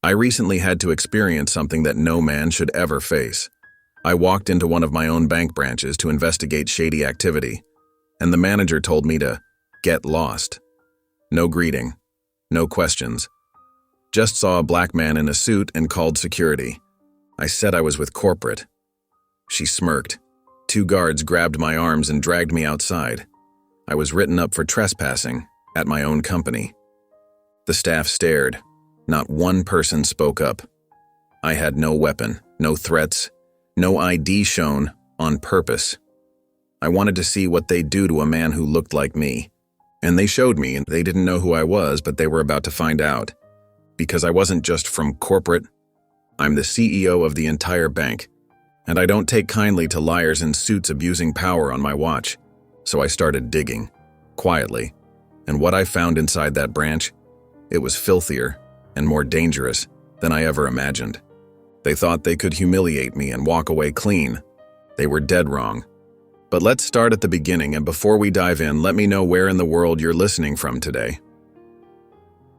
I recently had to experience something that no man should ever face. I walked into one of my own bank branches to investigate shady activity, and the manager told me to get lost. No greeting, no questions. Just saw a black man in a suit and called security. I said I was with corporate. She smirked. 2 guards grabbed my arms and dragged me outside. I was written up for trespassing at my own company. The staff stared. Not one person spoke up. I had no weapon, no threats, no ID shown on purpose. I wanted to see what they'd do to a man who looked like me. And they showed me, and they didn't know who I was, but they were about to find out. Because I wasn't just from corporate. I'm the CEO of the entire bank. And I don't take kindly to liars in suits abusing power on my watch. So I started digging, quietly. And what I found inside that branch, it was filthier and more dangerous than I ever imagined. They thought they could humiliate me and walk away clean. They were dead wrong. But let's start at the beginning, and before we dive in, let me know where in the world you're listening from today.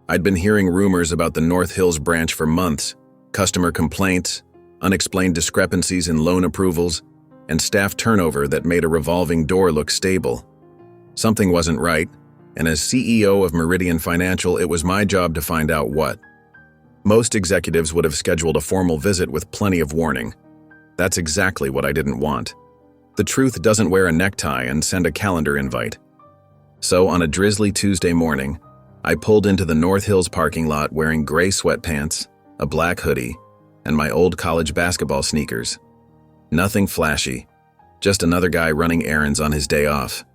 I'd been hearing rumors about the North Hills branch for months, customer complaints, unexplained discrepancies in loan approvals, and staff turnover that made a revolving door look stable. Something wasn't right, and as CEO of Meridian Financial, it was my job to find out what. Most executives would have scheduled a formal visit with plenty of warning. That's exactly what I didn't want. The truth doesn't wear a necktie and send a calendar invite. So on a drizzly Tuesday morning, I pulled into the North Hills parking lot wearing gray sweatpants, a black hoodie, and my old college basketball sneakers. Nothing flashy, just another guy running errands on his day off.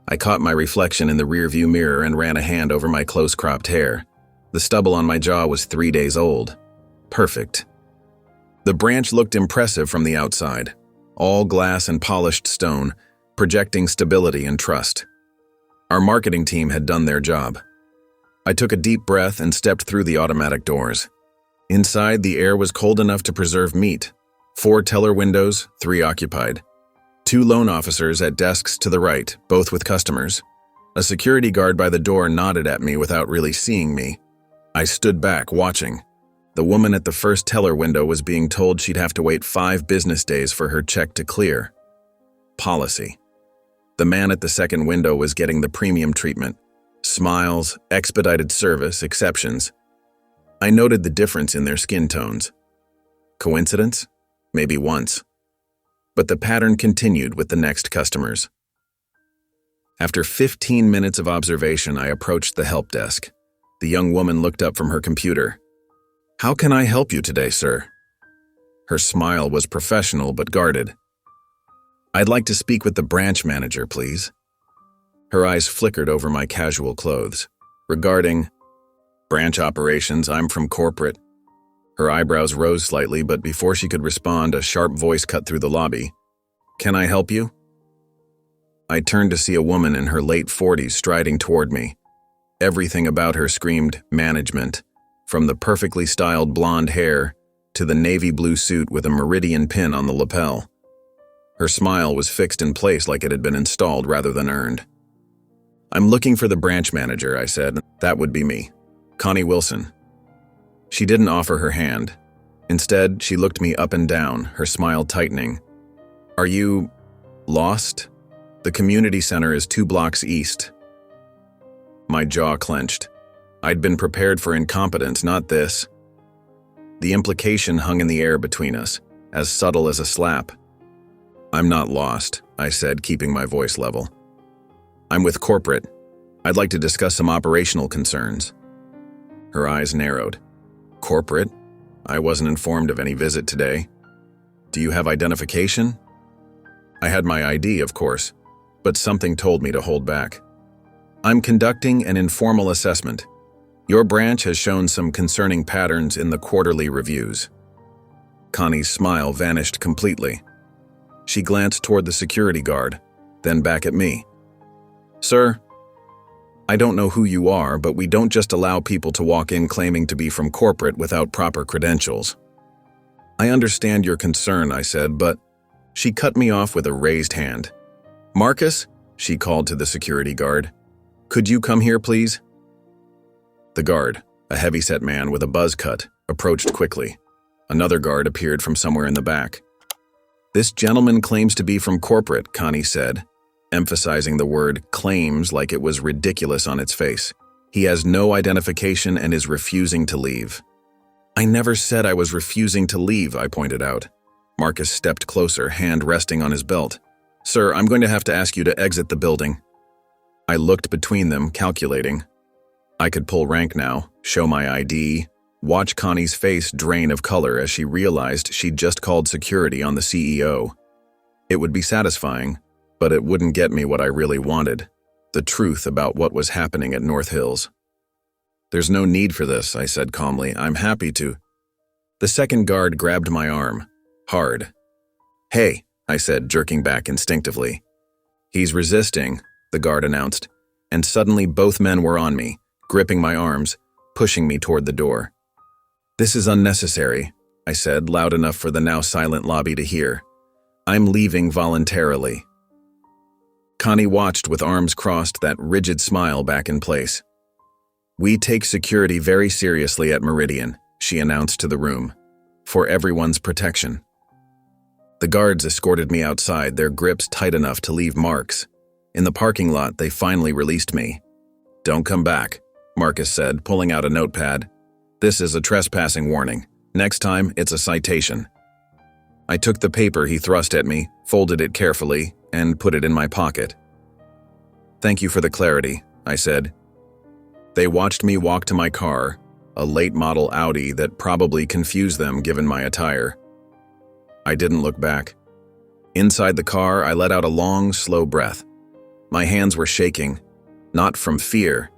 I caught my reflection in the rearview mirror and ran a hand over my close-cropped hair. The stubble on my jaw was 3 days old. Perfect. The branch looked impressive from the outside, all glass and polished stone, projecting stability and trust. Our marketing team had done their job. I took a deep breath and stepped through the automatic doors. Inside, the air was cold enough to preserve meat. 4 teller windows, 3 occupied. 2 loan officers at desks to the right, both with customers. A security guard by the door nodded at me without really seeing me. I stood back, watching. The woman at the first teller window was being told she'd have to wait 5 business days for her check to clear. Policy. The man at the second window was getting the premium treatment. Smiles, expedited service, exceptions. I noted the difference in their skin tones. Coincidence? Maybe once. But the pattern continued with the next customers. After 15 minutes of observation, I approached the help desk. The young woman looked up from her computer. "How can I help you today, sir?" Her smile was professional but guarded. "I'd like to speak with the branch manager, please." Her eyes flickered over my casual clothes. "Regarding branch operations, I'm from corporate." Her eyebrows rose slightly, but before she could respond, a sharp voice cut through the lobby. "Can I help you?" I turned to see a woman in her late 40s striding toward me. Everything about her screamed management, from the perfectly styled blonde hair to the navy blue suit with a Meridian pin on the lapel. Her smile was fixed in place like it had been installed rather than earned. "I'm looking for the branch manager," I said. "That would be me. Connie Wilson." She didn't offer her hand. Instead, she looked me up and down, her smile tightening. "Are you lost? The community center is 2 blocks east." My jaw clenched. I'd been prepared for incompetence, not this. The implication hung in the air between us, as subtle as a slap. "I'm not lost," I said, keeping my voice level. "I'm with corporate. I'd like to discuss some operational concerns." Her eyes narrowed. "Corporate? I wasn't informed of any visit today. Do you have identification?" I had my ID, of course, but something told me to hold back. "I'm conducting an informal assessment. Your branch has shown some concerning patterns in the quarterly reviews." Connie's smile vanished completely. She glanced toward the security guard, then back at me. "Sir, I don't know who you are, but we don't just allow people to walk in claiming to be from corporate without proper credentials." "I understand your concern," I said, but she cut me off with a raised hand. "Marcus," she called to the security guard, "could you come here, please?" The guard, a heavyset man with a buzz cut, approached quickly. Another guard appeared from somewhere in the back. "This gentleman claims to be from corporate," Connie said, emphasizing the word claims like it was ridiculous on its face. "He has no identification and is refusing to leave." "I never said I was refusing to leave," I pointed out. Marcus stepped closer, hand resting on his belt. "Sir, I'm going to have to ask you to exit the building." I looked between them, calculating. I could pull rank now, show my ID, watch Connie's face drain of color as she realized she'd just called security on the CEO. It would be satisfying, but it wouldn't get me what I really wanted, the truth about what was happening at North Hills. "There's no need for this," I said calmly. "I'm happy to." The second guard grabbed my arm, hard. "Hey," I said, jerking back instinctively. "He's resisting," the guard announced, and suddenly both men were on me, gripping my arms, pushing me toward the door. "This is unnecessary," I said, loud enough for the now silent lobby to hear. "I'm leaving voluntarily." Connie watched with arms crossed, that rigid smile back in place. "We take security very seriously at Meridian," she announced to the room, "for everyone's protection." The guards escorted me outside, their grips tight enough to leave marks. In the parking lot, they finally released me. "Don't come back," Marcus said, pulling out a notepad. "This is a trespassing warning. Next time, it's a citation." I took the paper he thrust at me, folded it carefully, and put it in my pocket. "Thank you for the clarity," I said. They watched me walk to my car, a late-model Audi that probably confused them given my attire. I didn't look back. Inside the car, I let out a long, slow breath. My hands were shaking, not from fear,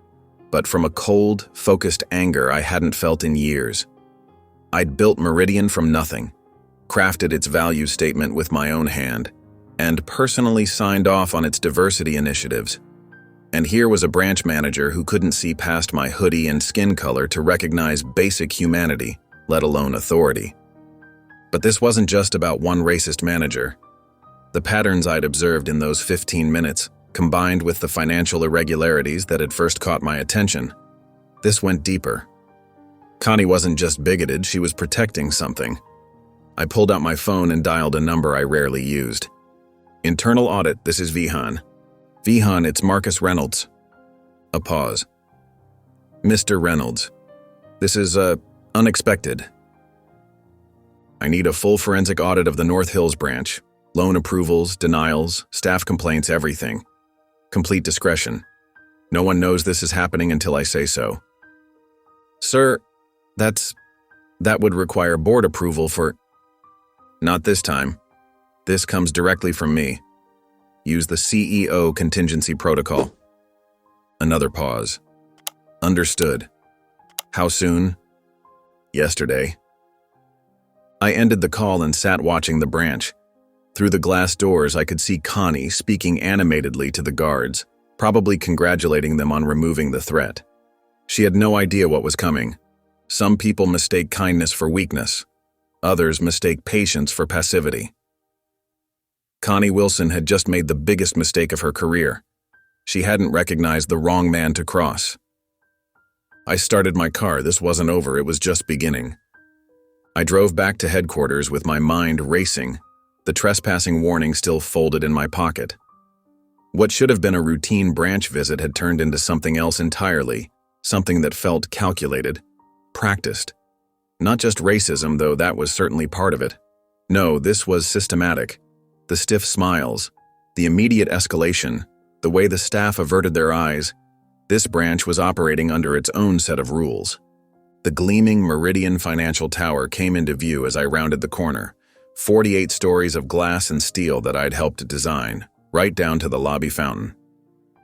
but from a cold, focused anger I hadn't felt in years. I'd built Meridian from nothing, crafted its value statement with my own hand, and personally signed off on its diversity initiatives. And here was a branch manager who couldn't see past my hoodie and skin color to recognize basic humanity, let alone authority. But this wasn't just about one racist manager. The patterns I'd observed in those 15 minutes, combined with the financial irregularities that had first caught my attention, this went deeper. Connie wasn't just bigoted, she was protecting something. I pulled out my phone and dialed a number I rarely used. "Internal audit, this is Vihan." "Vihan, it's Marcus Reynolds." A pause. "Mr. Reynolds, this is, unexpected. I need a full forensic audit of the North Hills branch. Loan approvals, denials, staff complaints, everything. Complete discretion. No one knows this is happening until I say so." "Sir, that would require board approval for—" "Not this time. This comes directly from me. Use the CEO contingency protocol." Another pause. "Understood. How soon?" "Yesterday." I ended the call and sat watching the branch. Through the glass doors, I could see Connie speaking animatedly to the guards, probably congratulating them on removing the threat. She had no idea what was coming. Some people mistake kindness for weakness. Others mistake patience for passivity. Connie Wilson had just made the biggest mistake of her career. She hadn't recognized the wrong man to cross. I started my car. This wasn't over, it was just beginning. I drove back to headquarters with my mind racing, the trespassing warning still folded in my pocket. What should have been a routine branch visit had turned into something else entirely, something that felt calculated, practiced. Not just racism, though that was certainly part of it. No, this was systematic. The stiff smiles, the immediate escalation, the way the staff averted their eyes. This branch was operating under its own set of rules. The gleaming Meridian Financial Tower came into view as I rounded the corner, 48 stories of glass and steel that I'd helped design, right down to the lobby fountain.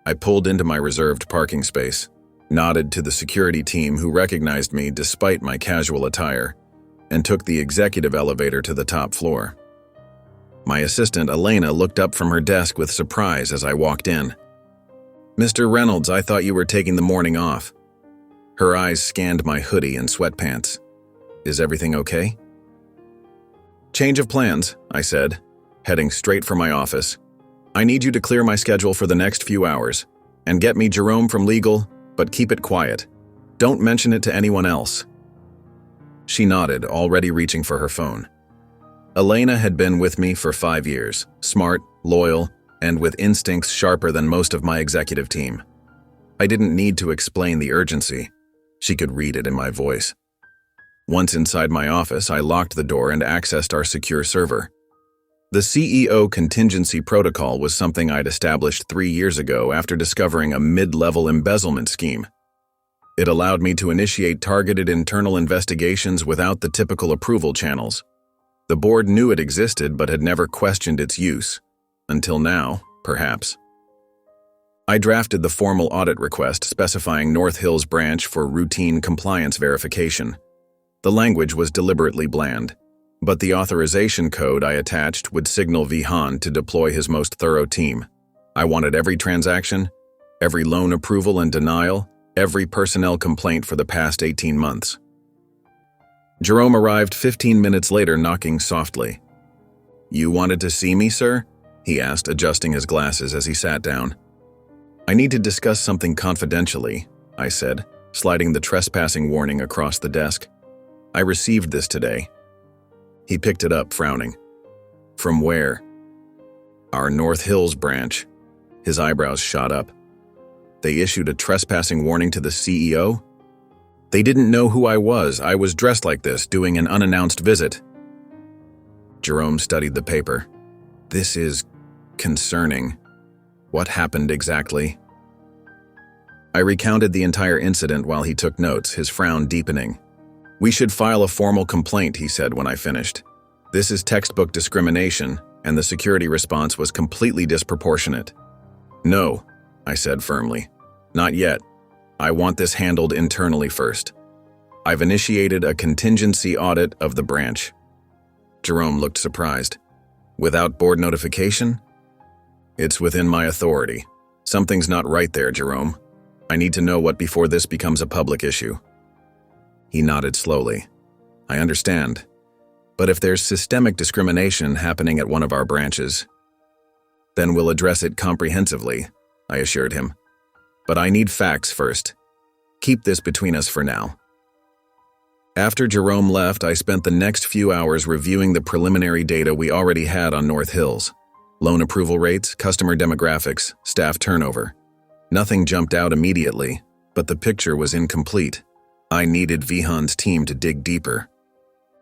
I pulled into my reserved parking space, nodded to the security team who recognized me despite my casual attire, and took the executive elevator to the top floor. My assistant, Elena, looked up from her desk with surprise as I walked in. "Mr. Reynolds, I thought you were taking the morning off." Her eyes scanned my hoodie and sweatpants. "Is everything okay?" "Change of plans," I said, heading straight for my office. "I need you to clear my schedule for the next few hours, and get me Jerome from legal, but keep it quiet. Don't mention it to anyone else." She nodded, already reaching for her phone. Elena had been with me for 5 years, smart, loyal, and with instincts sharper than most of my executive team. I didn't need to explain the urgency. She could read it in my voice. Once inside my office, I locked the door and accessed our secure server. The CEO contingency protocol was something I'd established 3 years ago after discovering a mid-level embezzlement scheme. It allowed me to initiate targeted internal investigations without the typical approval channels. The board knew it existed but had never questioned its use. Until now, perhaps. I drafted the formal audit request specifying North Hills branch for routine compliance verification. The language was deliberately bland, but the authorization code I attached would signal Vihan to deploy his most thorough team. I wanted every transaction, every loan approval and denial, every personnel complaint for the past 18 months. Jerome arrived 15 minutes later, knocking softly. "You wanted to see me, sir?" he asked, adjusting his glasses as he sat down. "I need to discuss something confidentially," I said, sliding the trespassing warning across the desk. "I received this today." He picked it up, frowning. "From where?" "Our North Hills branch." His eyebrows shot up. "They issued a trespassing warning to the CEO?" "They didn't know who I was. I was dressed like this, doing an unannounced visit." Jerome studied the paper. "This is concerning. What happened exactly?" I recounted the entire incident while he took notes, his frown deepening. "We should file a formal complaint," he said when I finished. "This is textbook discrimination, and the security response was completely disproportionate." "No," I said firmly. "Not yet. I want this handled internally first. I've initiated a contingency audit of the branch." Jerome looked surprised. "Without board notification?" "It's within my authority. Something's not right there, Jerome. I need to know what before this becomes a public issue." He nodded slowly. "I understand. But if there's systemic discrimination happening at one of our branches, then we'll address it comprehensively," I assured him. "But I need facts first. Keep this between us for now." After Jerome left, I spent the next few hours reviewing the preliminary data we already had on North Hills. Loan approval rates, customer demographics, staff turnover. Nothing jumped out immediately, but the picture was incomplete. I needed Vihan's team to dig deeper.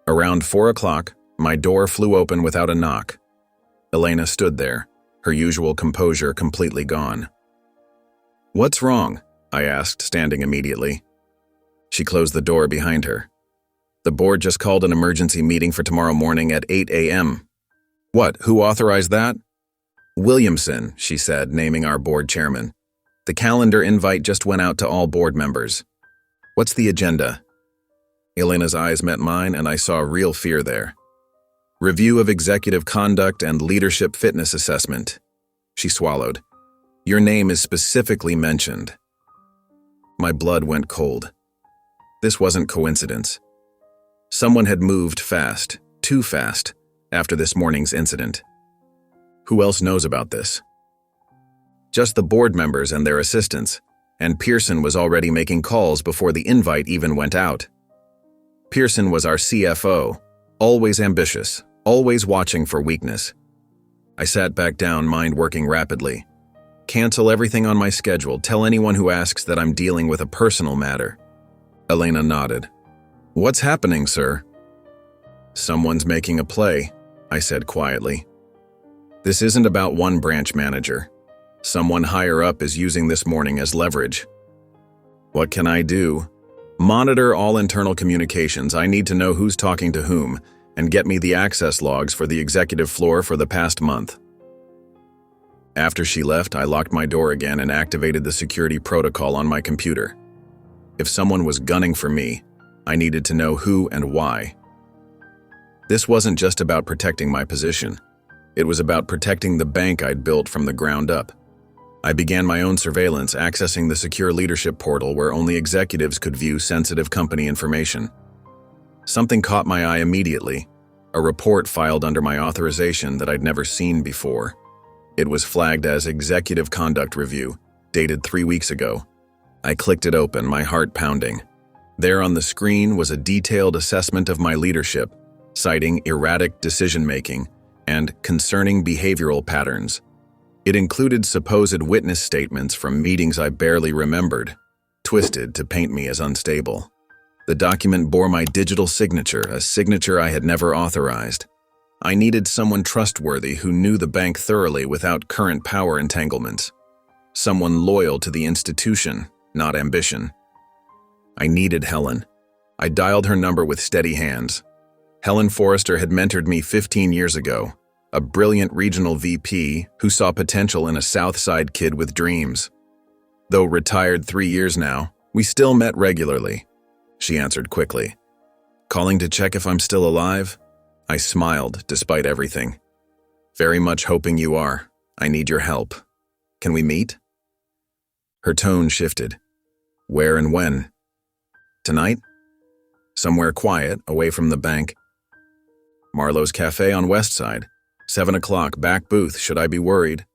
Around 4 o'clock, my door flew open without a knock. Elena stood there, her usual composure completely gone. "What's wrong?" I asked, standing immediately. She closed the door behind her. "The board just called an emergency meeting for tomorrow morning at 8 a.m. "What? Who authorized that?" "Williamson," she said, naming our board chairman. "The calendar invite just went out to all board members." "What's the agenda?" Elena's eyes met mine, and I saw real fear there. "Review of executive conduct and leadership fitness assessment." She swallowed. "Your name is specifically mentioned." My blood went cold. This wasn't coincidence. Someone had moved fast, too fast, after this morning's incident. Who else knows about this? Just the board members and their assistants, and Pearson was already making calls before the invite even went out. Pearson was our CFO, always ambitious, always watching for weakness. I sat back down, mind working rapidly. Cancel everything on my schedule, tell anyone who asks that I'm dealing with a personal matter. Elena nodded. "What's happening, sir?" "Someone's making a play," I said quietly. "This isn't about one branch manager. Someone higher up is using this morning as leverage." "What can I do?" "Monitor all internal communications. I need to know who's talking to whom, and get me the access logs for the executive floor for the past month." After she left, I locked my door again and activated the security protocol on my computer. If someone was gunning for me, I needed to know who and why. This wasn't just about protecting my position. It was about protecting the bank I'd built from the ground up. I began my own surveillance, accessing the secure leadership portal where only executives could view sensitive company information. Something caught my eye immediately, a report filed under my authorization that I'd never seen before. It was flagged as Executive Conduct Review, dated 3 weeks ago. I clicked it open, my heart pounding. There on the screen was a detailed assessment of my leadership, citing erratic decision-making and concerning behavioral patterns. It included supposed witness statements from meetings I barely remembered, twisted to paint me as unstable. The document bore my digital signature, a signature I had never authorized. I needed someone trustworthy who knew the bank thoroughly without current power entanglements. Someone loyal to the institution, not ambition. I needed Helen. I dialed her number with steady hands. Helen Forrester had mentored me 15 years ago, a brilliant regional VP who saw potential in a South Side kid with dreams. Though retired 3 years now, we still met regularly. She answered quickly. Calling to check if I'm still alive? I smiled, despite everything. Very much hoping you are. I need your help. Can we meet? Her tone shifted. Where and when? Tonight? Somewhere quiet, away from the bank. Marlowe's Cafe on West Side. 7 o'clock, back booth, should I be worried?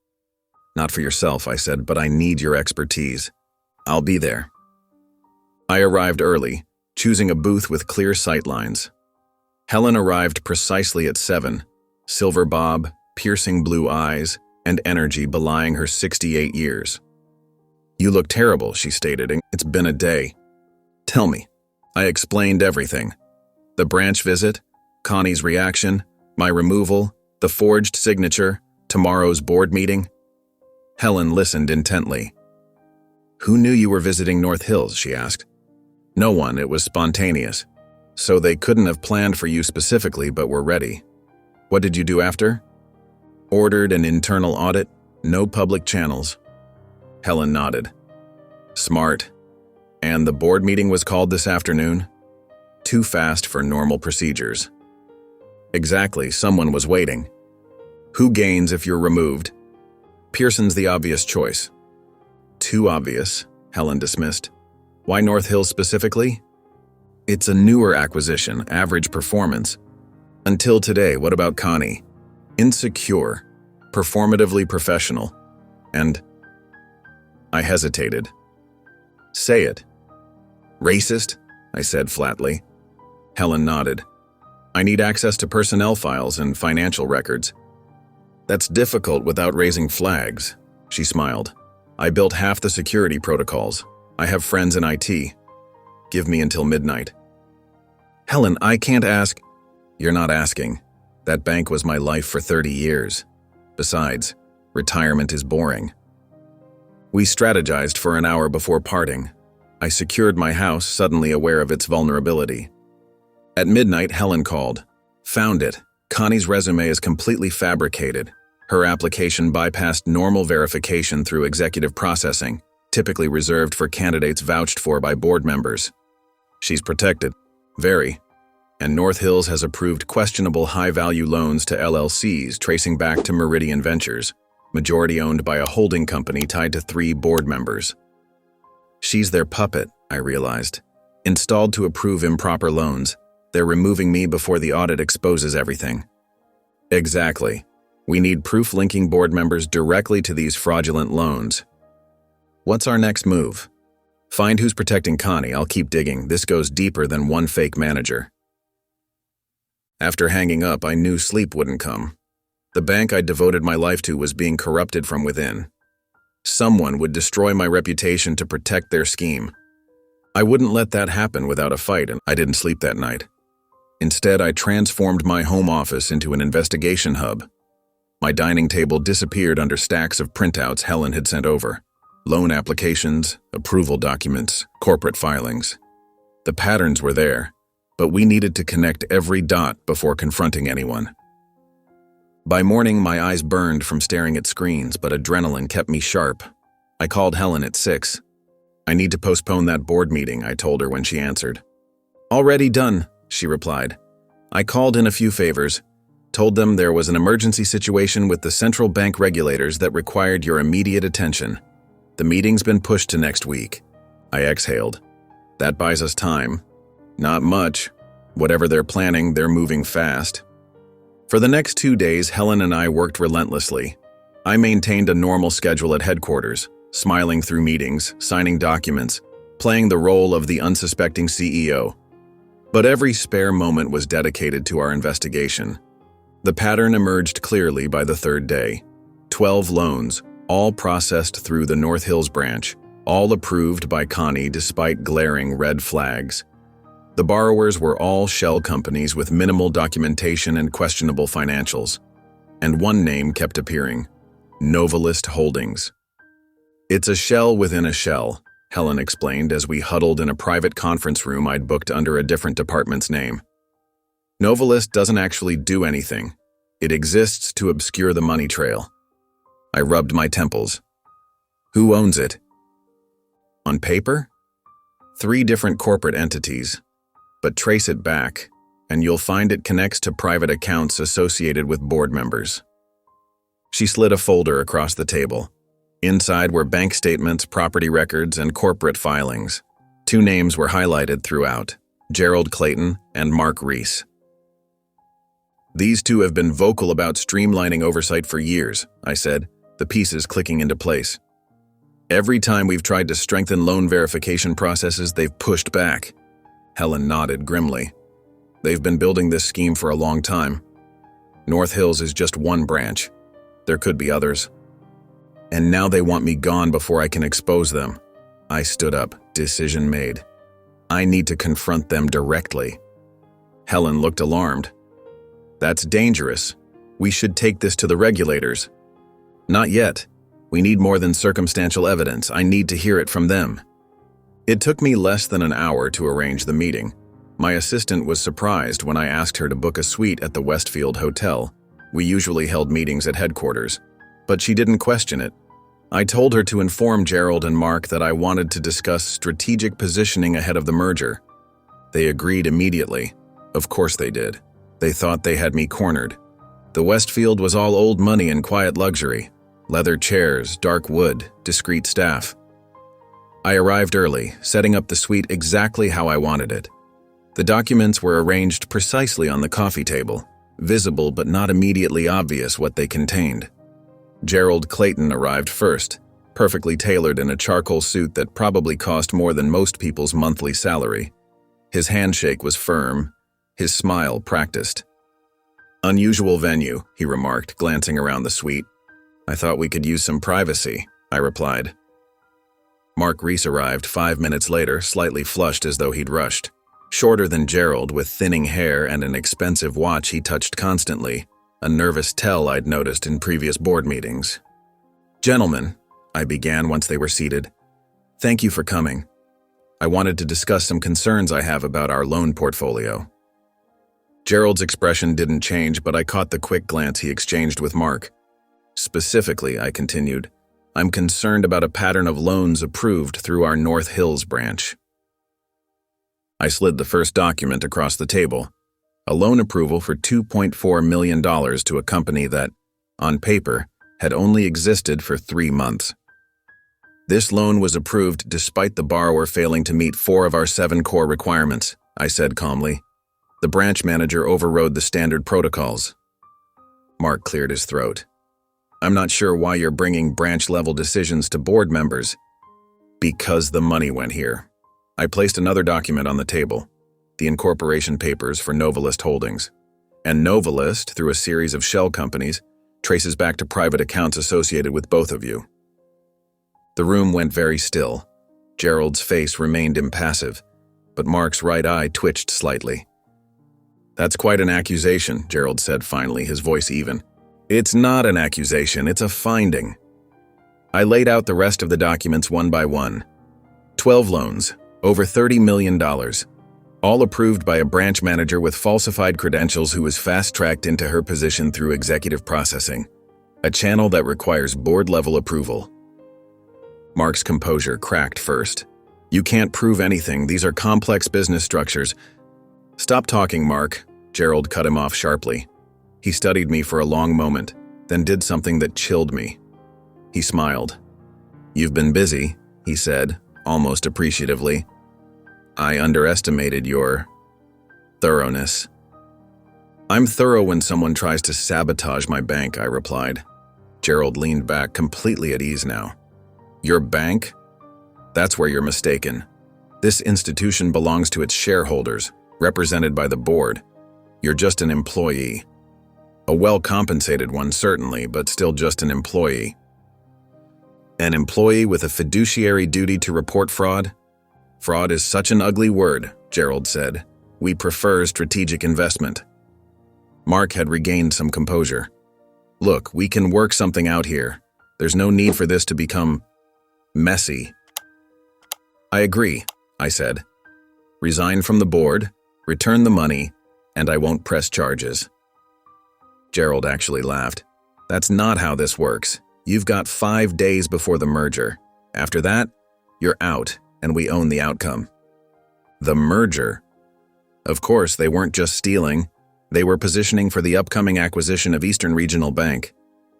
Not for yourself, I said, but I need your expertise. I'll be there. I arrived early, choosing a booth with clear sightlines. Helen arrived precisely at 7, silver bob, piercing blue eyes, and energy belying her 68 years. You look terrible, she stated. It's been a day. Tell me. I explained everything. The branch visit, Connie's reaction, my removal, the forged signature, tomorrow's board meeting. Helen listened intently. Who knew you were visiting North Hills, she asked. No one, it was spontaneous. So they couldn't have planned for you specifically, but were ready. What did you do after? Ordered an internal audit, no public channels. Helen nodded. Smart. And the board meeting was called this afternoon? Too fast for normal procedures. Exactly, someone was waiting. Who gains if you're removed? Pearson's the obvious choice. Too obvious, Helen dismissed. Why North Hills specifically? It's a newer acquisition, average performance. Until today, what about Connie? Insecure, performatively professional, and… I hesitated. Say it. Racist? I said flatly. Helen nodded. I need access to personnel files and financial records. That's difficult without raising flags, she smiled. I built half the security protocols. I have friends in IT. Give me until midnight. Helen, I can't ask. You're not asking. That bank was my life for 30 years. Besides, retirement is boring. We strategized for an hour before parting. I secured my house, suddenly aware of its vulnerability. At midnight, Helen called. Found it. Connie's resume is completely fabricated. Her application bypassed normal verification through executive processing, typically reserved for candidates vouched for by board members. She's protected. Very. And North Hills has approved questionable high-value loans to LLCs tracing back to Meridian Ventures, majority owned by a holding company tied to 3 board members. She's their puppet, I realized. Installed to approve improper loans, they're removing me before the audit exposes everything. Exactly. We need proof linking board members directly to these fraudulent loans. What's our next move? Find who's protecting Connie, I'll keep digging. This goes deeper than one fake manager. After hanging up, I knew sleep wouldn't come. The bank I devoted my life to was being corrupted from within. Someone would destroy my reputation to protect their scheme. I wouldn't let that happen without a fight, and I didn't sleep that night. Instead, I transformed my home office into an investigation hub. My dining table disappeared under stacks of printouts Helen had sent over. Loan applications, approval documents, corporate filings. The patterns were there, but we needed to connect every dot before confronting anyone. By morning, my eyes burned from staring at screens, but adrenaline kept me sharp. I called Helen at 6. I need to postpone that board meeting, I told her when she answered. Already done, she replied. I called in a few favors, told them there was an emergency situation with the central bank regulators that required your immediate attention. The meeting's been pushed to next week. I exhaled. That buys us time. Not much. Whatever they're planning, they're moving fast. For the next 2 days, Helen and I worked relentlessly. I maintained a normal schedule at headquarters, smiling through meetings, signing documents, playing the role of the unsuspecting CEO. But every spare moment was dedicated to our investigation. The pattern emerged clearly by the third day. 12 loans, all processed through the North Hills branch, all approved by Connie despite glaring red flags. The borrowers were all shell companies with minimal documentation and questionable financials. And one name kept appearing: Novelist Holdings. "It's a shell within a shell," Helen explained as we huddled in a private conference room I'd booked under a different department's name. "Novelist doesn't actually do anything. It exists to obscure the money trail." I rubbed my temples. "Who owns it?" "On paper? 3 different corporate entities. But trace it back, and you'll find it connects to private accounts associated with board members." She slid a folder across the table. Inside were bank statements, property records, and corporate filings. 2 names were highlighted throughout: Gerald Clayton and Mark Reese. "These 2 have been vocal about streamlining oversight for years," I said, the pieces clicking into place. "Every time we've tried to strengthen loan verification processes, they've pushed back." Helen nodded grimly. "They've been building this scheme for a long time. North Hills is just one branch. There could be others. And now they want me gone before I can expose them." I stood up, decision made. "I need to confront them directly." Helen looked alarmed. "That's dangerous. We should take this to the regulators." "Not yet. We need more than circumstantial evidence. I need to hear it from them." It took me less than an hour to arrange the meeting. My assistant was surprised when I asked her to book a suite at the Westfield Hotel. We usually held meetings at headquarters, but she didn't question it. I told her to inform Gerald and Mark that I wanted to discuss strategic positioning ahead of the merger. They agreed immediately. Of course they did. They thought they had me cornered. The Westfield was all old money and quiet luxury. Leather chairs, dark wood, discreet staff. I arrived early, setting up the suite exactly how I wanted it. The documents were arranged precisely on the coffee table, visible but not immediately obvious what they contained. Gerald Clayton arrived first, perfectly tailored in a charcoal suit that probably cost more than most people's monthly salary. His handshake was firm, his smile practiced. "Unusual venue," he remarked, glancing around the suite. "I thought we could use some privacy," I replied. Mark Reese arrived 5 minutes later, slightly flushed as though he'd rushed. Shorter than Gerald, with thinning hair and an expensive watch he touched constantly, a nervous tell I'd noticed in previous board meetings. "Gentlemen," I began once they were seated, "thank you for coming. I wanted to discuss some concerns I have about our loan portfolio." Gerald's expression didn't change, but I caught the quick glance he exchanged with Mark. "Specifically," I continued, "I'm concerned about a pattern of loans approved through our North Hills branch." I slid the first document across the table, a loan approval for $2.4 million to a company that, on paper, had only existed for 3 months. "This loan was approved despite the borrower failing to meet 4 of our 7 core requirements," I said calmly. "The branch manager overrode the standard protocols." Mark cleared his throat. "I'm not sure why you're bringing branch-level decisions to board members." "Because the money went here." I placed another document on the table, the incorporation papers for Novelist Holdings. And Novelist, through a series of shell companies, traces back to private accounts associated with both of you. The room went very still. Gerald's face remained impassive, but Mark's right eye twitched slightly. "That's quite an accusation," Gerald said finally, his voice even. "It's not an accusation, it's a finding." I laid out the rest of the documents one by one. 12 loans, over $30 million, all approved by a branch manager with falsified credentials who was fast-tracked into her position through executive processing, a channel that requires board-level approval. Mark's composure cracked first. "You can't prove anything, these are complex business structures." "Stop talking, Mark," Gerald cut him off sharply. He studied me for a long moment, then did something that chilled me. He smiled. "You've been busy," he said, almost appreciatively. "I underestimated your thoroughness." "I'm thorough when someone tries to sabotage my bank," I replied. Gerald leaned back, completely at ease now. "Your bank? That's where you're mistaken. This institution belongs to its shareholders, represented by the board. You're just an employee. A well-compensated one, certainly, but still just an employee. An employee with a fiduciary duty to report fraud? Fraud is such an ugly word, Gerald said. We prefer strategic investment. Mark had regained some composure. Look, we can work something out here. There's no need for this to become messy. I agree, I said. Resign from the board, return the money, and I won't press charges. Gerald actually laughed. That's not how this works. You've got 5 days before the merger. After that, you're out, and we own the outcome. The merger? Of course, they weren't just stealing. They were positioning for the upcoming acquisition of Eastern Regional Bank.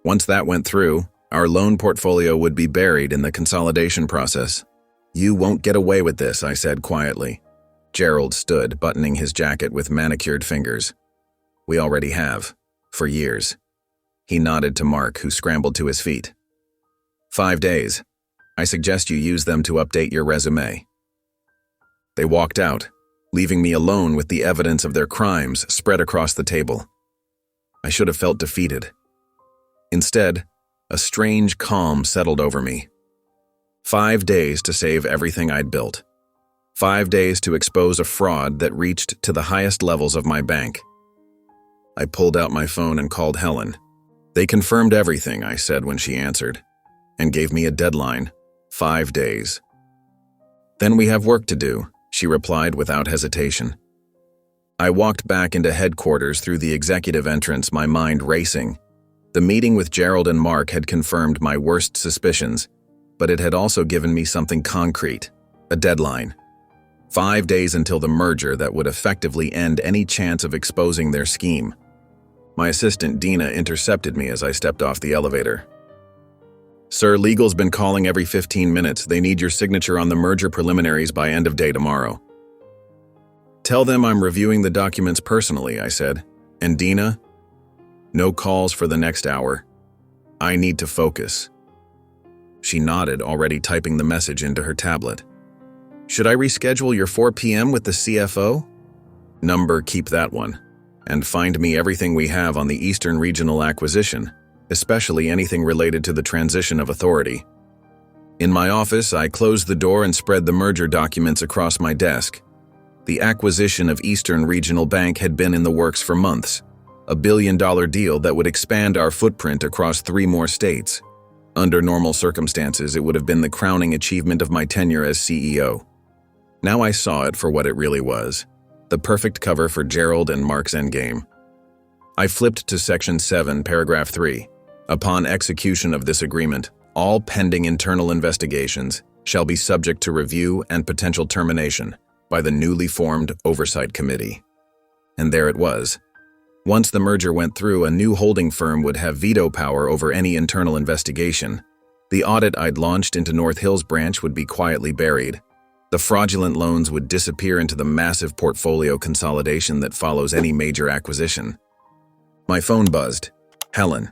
Once that went through, our loan portfolio would be buried in the consolidation process. You won't get away with this, I said quietly. Gerald stood, buttoning his jacket with manicured fingers. We already have. For years. He nodded to Mark, who scrambled to his feet. 5 days. I suggest you use them to update your resume. They walked out, leaving me alone with the evidence of their crimes spread across the table. I should have felt defeated. Instead, a strange calm settled over me. 5 days to save everything I'd built. 5 days to expose a fraud that reached to the highest levels of my bank. I pulled out my phone and called Helen. They confirmed everything, I said when she answered, and gave me a deadline, 5 days. Then we have work to do, she replied without hesitation. I walked back into headquarters through the executive entrance, my mind racing. The meeting with Gerald and Mark had confirmed my worst suspicions, but it had also given me something concrete, a deadline. 5 days until the merger that would effectively end any chance of exposing their scheme. My assistant Dina intercepted me as I stepped off the elevator. Sir, legal's been calling every 15 minutes. They need your signature on the merger preliminaries by end of day tomorrow. Tell them I'm reviewing the documents personally, I said. And Dina? No calls for the next hour. I need to focus. She nodded, already typing the message into her tablet. Should I reschedule your 4 p.m. with the CFO? Number, keep that one. And find me everything we have on the Eastern Regional acquisition, especially anything related to the transition of authority. In my office, I closed the door and spread the merger documents across my desk. The acquisition of Eastern Regional Bank had been in the works for months, a billion-dollar deal that would expand our footprint across 3 more states. Under normal circumstances, it would have been the crowning achievement of my tenure as CEO. Now I saw it for what it really was. The perfect cover for Gerald and Mark's endgame. I flipped to Section 7, Paragraph 3. Upon execution of this agreement, all pending internal investigations shall be subject to review and potential termination by the newly formed Oversight Committee. And there it was. Once the merger went through, a new holding firm would have veto power over any internal investigation. The audit I'd launched into North Hills branch would be quietly buried. The fraudulent loans would disappear into the massive portfolio consolidation that follows any major acquisition. My phone buzzed. Helen.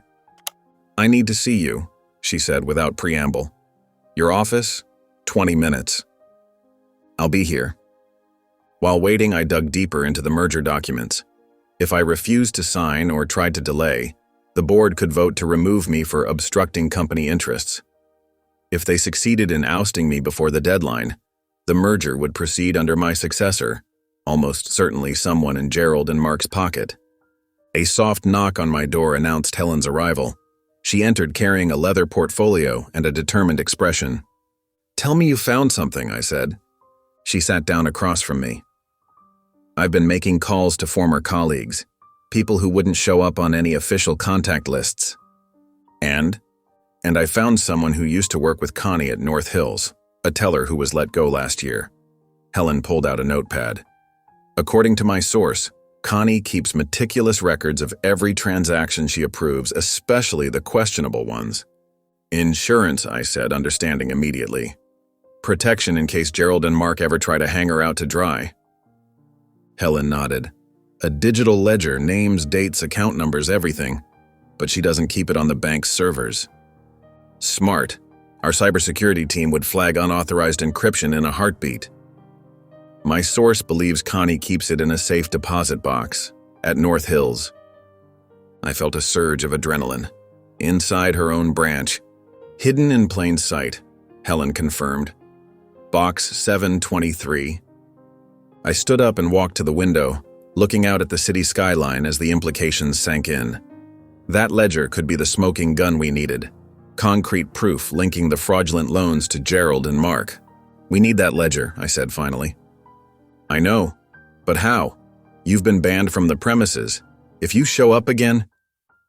I need to see you, she said without preamble. Your office? 20 minutes. I'll be here. While waiting, I dug deeper into the merger documents. If I refused to sign or tried to delay, the board could vote to remove me for obstructing company interests. If they succeeded in ousting me before the deadline, the merger would proceed under my successor, almost certainly someone in Gerald and Mark's pocket. A soft knock on my door announced Helen's arrival. She entered carrying a leather portfolio and a determined expression. Tell me you found something, I said. She sat down across from me. I've been making calls to former colleagues, people who wouldn't show up on any official contact lists. And I found someone who used to work with Connie at North Hills, a teller who was let go last year. Helen pulled out a notepad. According to my source, Connie keeps meticulous records of every transaction she approves, especially the questionable ones. Insurance, I said, understanding immediately. Protection in case Gerald and Mark ever try to hang her out to dry. Helen nodded. A digital ledger, names, dates, account numbers, everything, but she doesn't keep it on the bank's servers. Smart. Our cybersecurity team would flag unauthorized encryption in a heartbeat. My source believes Connie keeps it in a safe deposit box at North Hills. I felt a surge of adrenaline. Inside her own branch. Hidden in plain sight, Helen confirmed. Box 723. I stood up and walked to the window, looking out at the city skyline as the implications sank in. That ledger could be the smoking gun we needed. Concrete proof linking the fraudulent loans to Gerald and Mark. We need that ledger, I said finally. I know, but how? You've been banned from the premises. If you show up again,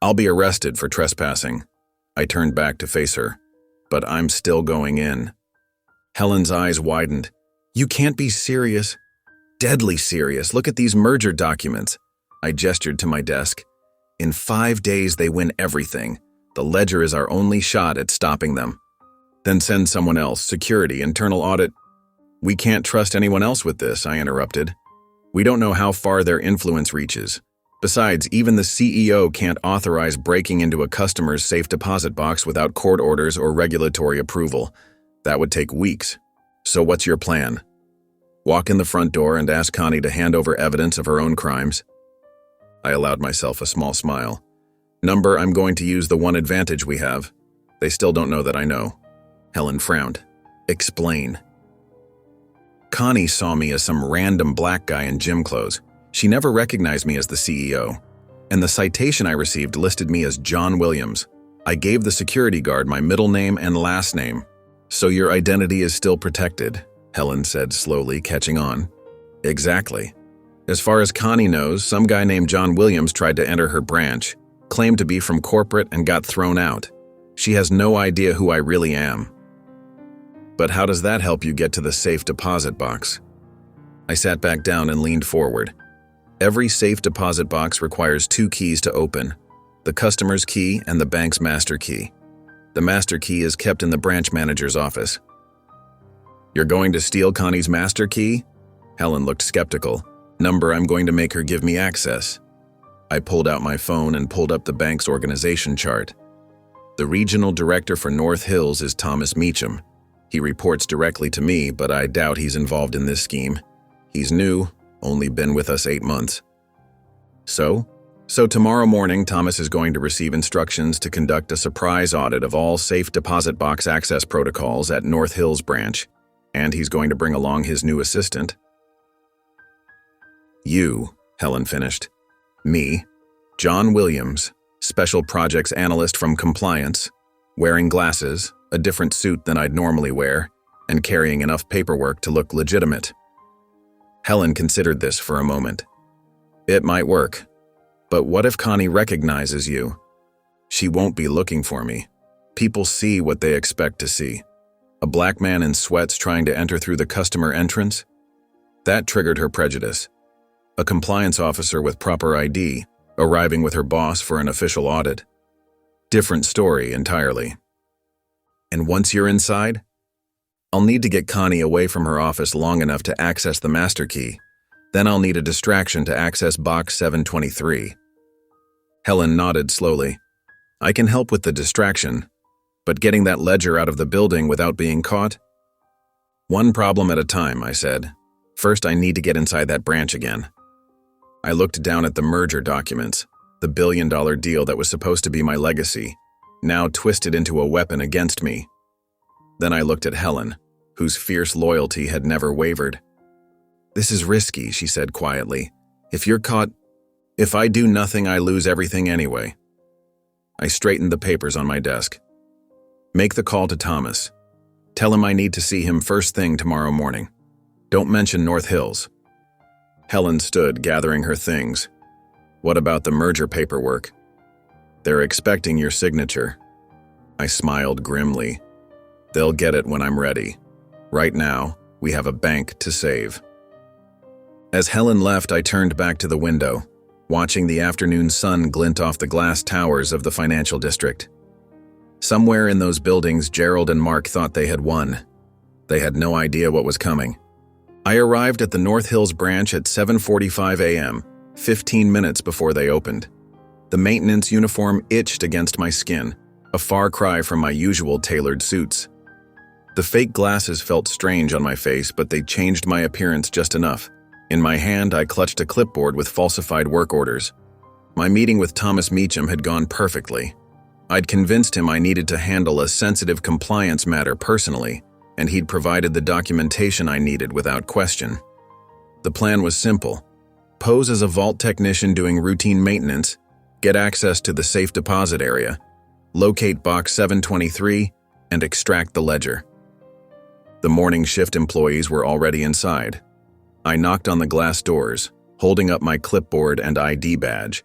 I'll be arrested for trespassing. I turned back to face her, but I'm still going in. Helen's eyes widened. You can't be serious. Deadly serious. Look at these merger documents. I gestured to my desk. In 5 days, they win everything. The ledger is our only shot at stopping them. Then send someone else, security, internal audit. We can't trust anyone else with this, I interrupted. We don't know how far their influence reaches. Besides, even the CEO can't authorize breaking into a customer's safe deposit box without court orders or regulatory approval. That would take weeks. So what's your plan? Walk in the front door and ask Connie to hand over evidence of her own crimes? I allowed myself a small smile. Number, I'm going to use the one advantage we have. They still don't know that I know. Helen frowned. Explain. Connie saw me as some random black guy in gym clothes. She never recognized me as the CEO. And the citation I received listed me as John Williams. I gave the security guard my middle name and last name. So your identity is still protected, Helen said slowly, catching on. Exactly. As far as Connie knows, some guy named John Williams tried to enter her branch, claimed to be from corporate and got thrown out. She has no idea who I really am. But how does that help you get to the safe deposit box? I sat back down and leaned forward. Every safe deposit box requires 2 keys to open, the customer's key and the bank's master key. The master key is kept in the branch manager's office. You're going to steal Connie's master key? Helen looked skeptical. Number, I'm going to make her give me access. I pulled out my phone and pulled up the bank's organization chart. The regional director for North Hills is Thomas Meacham. He reports directly to me, but I doubt he's involved in this scheme. He's new, only been with us 8 months. So tomorrow morning, Thomas is going to receive instructions to conduct a surprise audit of all safe deposit box access protocols at North Hills branch, and he's going to bring along his new assistant. You, Helen finished. Me, John Williams, special projects analyst from compliance, wearing glasses, a different suit than I'd normally wear, and carrying enough paperwork to look legitimate. Helen considered this for a moment. It might work, but what if Connie recognizes you? She won't be looking for me. People see what they expect to see. A black man in sweats trying to enter through the customer entrance? That triggered her prejudice. A compliance officer with proper ID, arriving with her boss for an official audit. Different story entirely. And once you're inside, I'll need to get Connie away from her office long enough to access the master key. Then I'll need a distraction to access box 723. Helen nodded slowly. I can help with the distraction, but getting that ledger out of the building without being caught? One problem at a time, I said. First, I need to get inside that branch again. I looked down at the merger documents, the billion-dollar deal that was supposed to be my legacy, now twisted into a weapon against me. Then I looked at Helen, whose fierce loyalty had never wavered. This is risky, she said quietly. If you're caught, if I do nothing, I lose everything anyway. I straightened the papers on my desk. Make the call to Thomas. Tell him I need to see him first thing tomorrow morning. Don't mention North Hills. Helen stood, gathering her things. What about the merger paperwork? They're expecting your signature. I smiled grimly. They'll get it when I'm ready. Right now, we have a bank to save. As Helen left, I turned back to the window, watching the afternoon sun glint off the glass towers of the financial district. Somewhere in those buildings, Gerald and Mark thought they had won. They had no idea what was coming. I arrived at the North Hills branch at 7:45 a.m., 15 minutes before they opened. The maintenance uniform itched against my skin, a far cry from my usual tailored suits. The fake glasses felt strange on my face, but they changed my appearance just enough. In my hand, I clutched a clipboard with falsified work orders. My meeting with Thomas Meacham had gone perfectly. I'd convinced him I needed to handle a sensitive compliance matter personally, and he'd provided the documentation I needed without question. The plan was simple. Pose as a vault technician doing routine maintenance, get access to the safe deposit area, locate box 723, and extract the ledger. The morning shift employees were already inside. I knocked on the glass doors, holding up my clipboard and ID badge,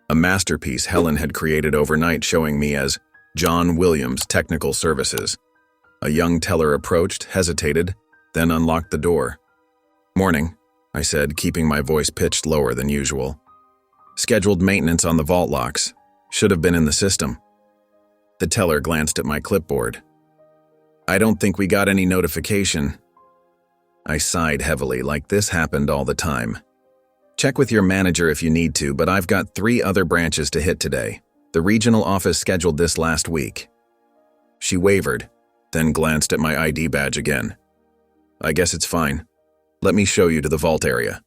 a masterpiece Helen had created overnight showing me as John Williams Technical Services. A young teller approached, hesitated, then unlocked the door. "Morning," I said, keeping my voice pitched lower than usual. "Scheduled maintenance on the vault locks. Should have been in the system." The teller glanced at my clipboard. "I don't think we got any notification." I sighed heavily, like this happened all the time. "Check with your manager if you need to, but I've got 3 other branches to hit today. The regional office scheduled this last week." She wavered, then glanced at my ID badge again. "I guess it's fine. Let me show you to the vault area."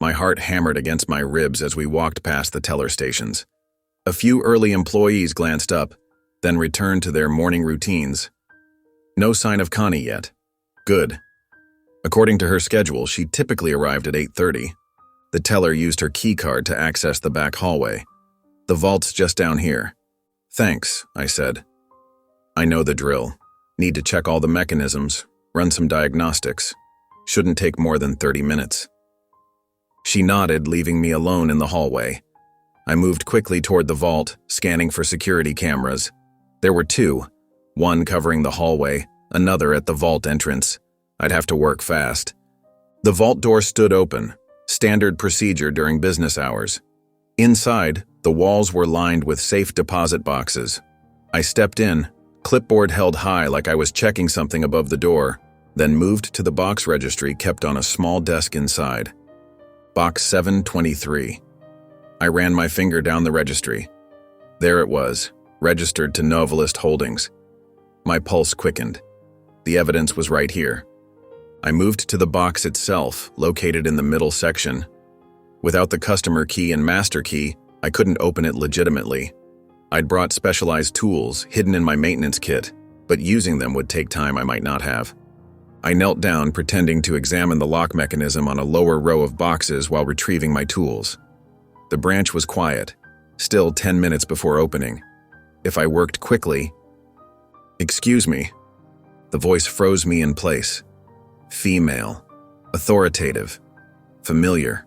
My heart hammered against my ribs as we walked past the teller stations. A few early employees glanced up, then returned to their morning routines. No sign of Connie yet. Good. According to her schedule, she typically arrived at 8:30. The teller used her key card to access the back hallway. "The vault's just down here." "Thanks," I said. "I know the drill. Need to check all the mechanisms, run some diagnostics. Shouldn't take more than 30 minutes." She nodded, leaving me alone in the hallway. I moved quickly toward the vault, scanning for security cameras. There were 2, one covering the hallway, another at the vault entrance. I'd have to work fast. The vault door stood open, standard procedure during business hours. Inside, the walls were lined with safe deposit boxes. I stepped in, clipboard held high like I was checking something above the door, then moved to the box registry kept on a small desk inside. Box 723. I ran my finger down the registry. There it was, registered to Novelist Holdings. My pulse quickened. The evidence was right here. I moved to the box itself, located in the middle section. Without the customer key and master key, I couldn't open it legitimately. I'd brought specialized tools hidden in my maintenance kit, but using them would take time I might not have. I knelt down, pretending to examine the lock mechanism on a lower row of boxes while retrieving my tools. The branch was quiet, still 10 minutes before opening. If I worked quickly— "Excuse me." The voice froze me in place. Female, authoritative, familiar.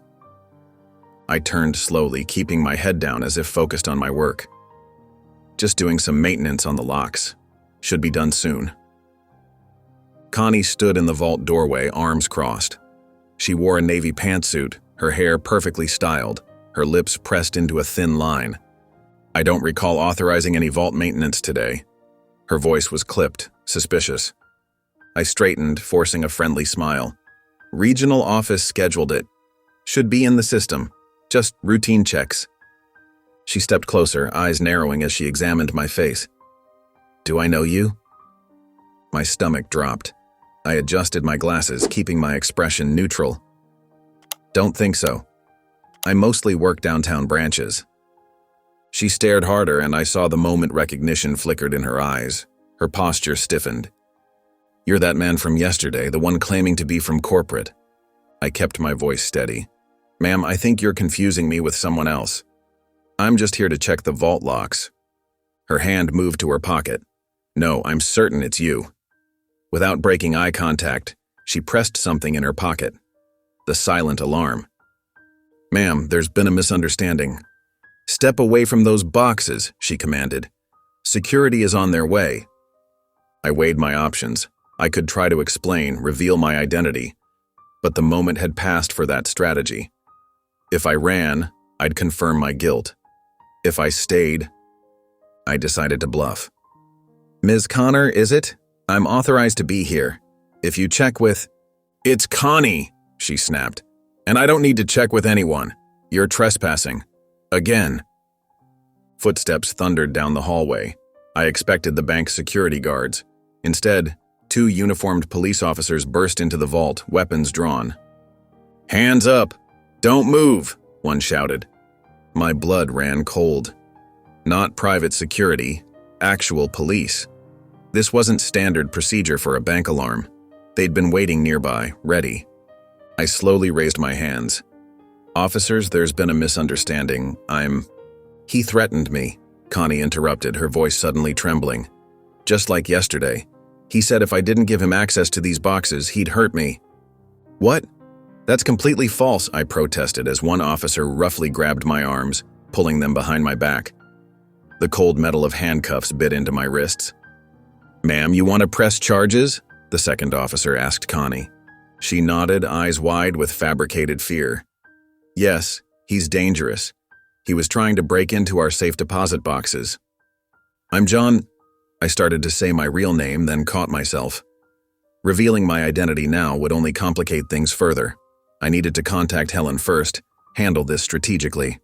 I turned slowly, keeping my head down as if focused on my work. "Just doing some maintenance on the locks. Should be done soon." Connie stood in the vault doorway, arms crossed. She wore a navy pantsuit, her hair perfectly styled, her lips pressed into a thin line. "I don't recall authorizing any vault maintenance today." Her voice was clipped, suspicious. I straightened, forcing a friendly smile. "Regional office scheduled it. Should be in the system. Just routine checks." She stepped closer, eyes narrowing as she examined my face. "Do I know you?" My stomach dropped. I adjusted my glasses, keeping my expression neutral. "Don't think so. I mostly work downtown branches." She stared harder, and I saw the moment recognition flickered in her eyes. Her posture stiffened. "You're that man from yesterday, the one claiming to be from corporate." I kept my voice steady. "Ma'am, I think you're confusing me with someone else. I'm just here to check the vault locks." Her hand moved to her pocket. "No, I'm certain it's you." Without breaking eye contact, she pressed something in her pocket. The silent alarm. "Ma'am, there's been a misunderstanding." "Step away from those boxes," she commanded. "Security is on their way." I weighed my options. I could try to explain, reveal my identity, but the moment had passed for that strategy. If I ran, I'd confirm my guilt. If I stayed, I decided to bluff. "Ms. Connor, is it? I'm authorized to be here. If you check with—" "It's Connie," she snapped. "And I don't need to check with anyone. You're trespassing. Again." Footsteps thundered down the hallway. I expected the bank's security guards. Instead, two uniformed police officers burst into the vault, weapons drawn. "Hands up! Don't move!" one shouted. My blood ran cold. Not private security, actual police. This wasn't standard procedure for a bank alarm. They'd been waiting nearby, ready. I slowly raised my hands. "Officers, there's been a misunderstanding. He threatened me," Connie interrupted, her voice suddenly trembling. "Just like yesterday. He said if I didn't give him access to these boxes, he'd hurt me." "What? That's completely false," I protested as one officer roughly grabbed my arms, pulling them behind my back. The cold metal of handcuffs bit into my wrists. "Ma'am, you want to press charges?" the second officer asked Connie. She nodded, eyes wide with fabricated fear. "Yes, he's dangerous. He was trying to break into our safe deposit boxes." "I'm John." I started to say my real name, then caught myself. Revealing my identity now would only complicate things further. I needed to contact Helen first, handle this strategically.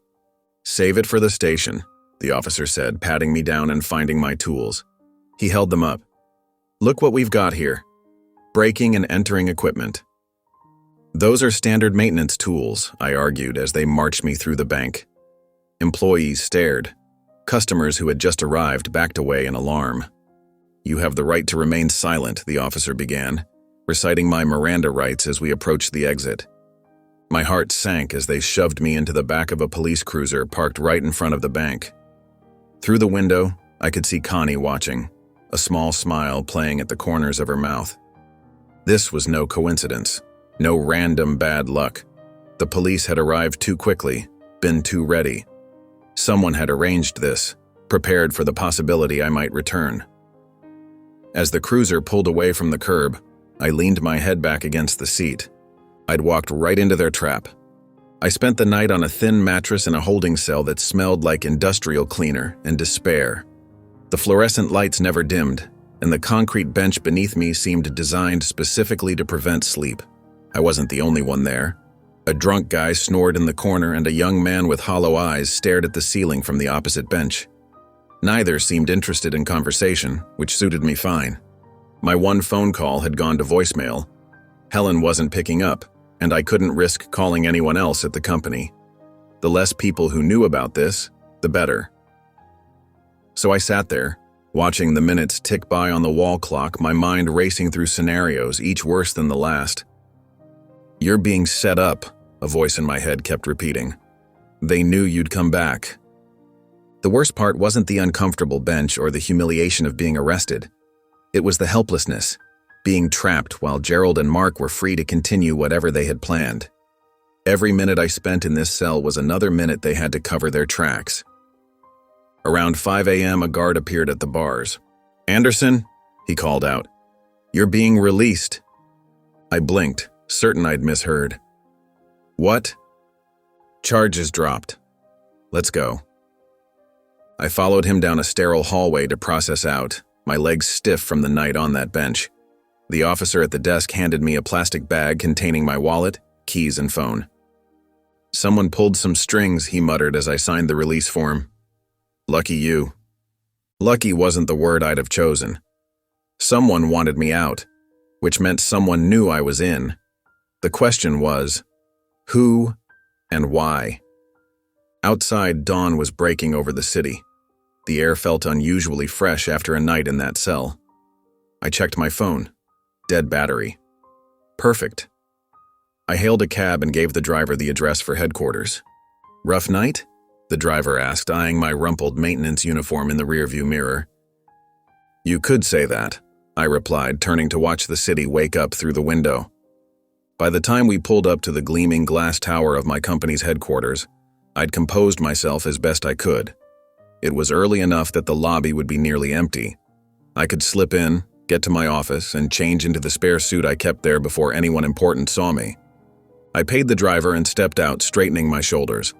"Save it for the station," the officer said, patting me down and finding my tools. He held them up. "Look what we've got here. Breaking and entering equipment." "Those are standard maintenance tools," I argued as they marched me through the bank. Employees stared. Customers who had just arrived backed away in alarm. "You have the right to remain silent," the officer began, reciting my Miranda rights as we approached the exit. My heart sank as they shoved me into the back of a police cruiser parked right in front of the bank. Through the window, I could see Connie watching, a small smile playing at the corners of her mouth. This was no coincidence, no random bad luck. The police had arrived too quickly, been too ready. Someone had arranged this, prepared for the possibility I might return. As the cruiser pulled away from the curb, I leaned my head back against the seat. I'd walked right into their trap. I spent the night on a thin mattress in a holding cell that smelled like industrial cleaner and despair. The fluorescent lights never dimmed, and the concrete bench beneath me seemed designed specifically to prevent sleep. I wasn't the only one there. A drunk guy snored in the corner, and a young man with hollow eyes stared at the ceiling from the opposite bench. Neither seemed interested in conversation, which suited me fine. My one phone call had gone to voicemail. Helen wasn't picking up, and I couldn't risk calling anyone else at the company. The less people who knew about this, the better. So I sat there, watching the minutes tick by on the wall clock, my mind racing through scenarios, each worse than the last. "You're being set up," a voice in my head kept repeating. "They knew you'd come back." The worst part wasn't the uncomfortable bench or the humiliation of being arrested. It was the helplessness, being trapped while Gerald and Mark were free to continue whatever they had planned. Every minute I spent in this cell was another minute they had to cover their tracks. Around 5 a.m., a guard appeared at the bars. "Anderson," he called out, "you're being released." I blinked, certain I'd misheard. "What?" "Charges dropped. Let's go." I followed him down a sterile hallway to process out, my legs stiff from the night on that bench. The officer at the desk handed me a plastic bag containing my wallet, keys, and phone. "Someone pulled some strings," he muttered as I signed the release form. "Lucky you." Lucky wasn't the word I'd have chosen. Someone wanted me out, which meant someone knew I was in. The question was, who and why? Outside, dawn was breaking over the city. The air felt unusually fresh after a night in that cell. I checked my phone. Dead battery. Perfect. I hailed a cab and gave the driver the address for headquarters. "Rough night?" the driver asked, eyeing my rumpled maintenance uniform in the rearview mirror. "You could say that," I replied, turning to watch the city wake up through the window. By the time we pulled up to the gleaming glass tower of my company's headquarters, I'd composed myself as best I could. It was early enough that the lobby would be nearly empty. I could slip in, get to my office, and change into the spare suit I kept there before anyone important saw me. I paid the driver and stepped out, straightening my shoulders.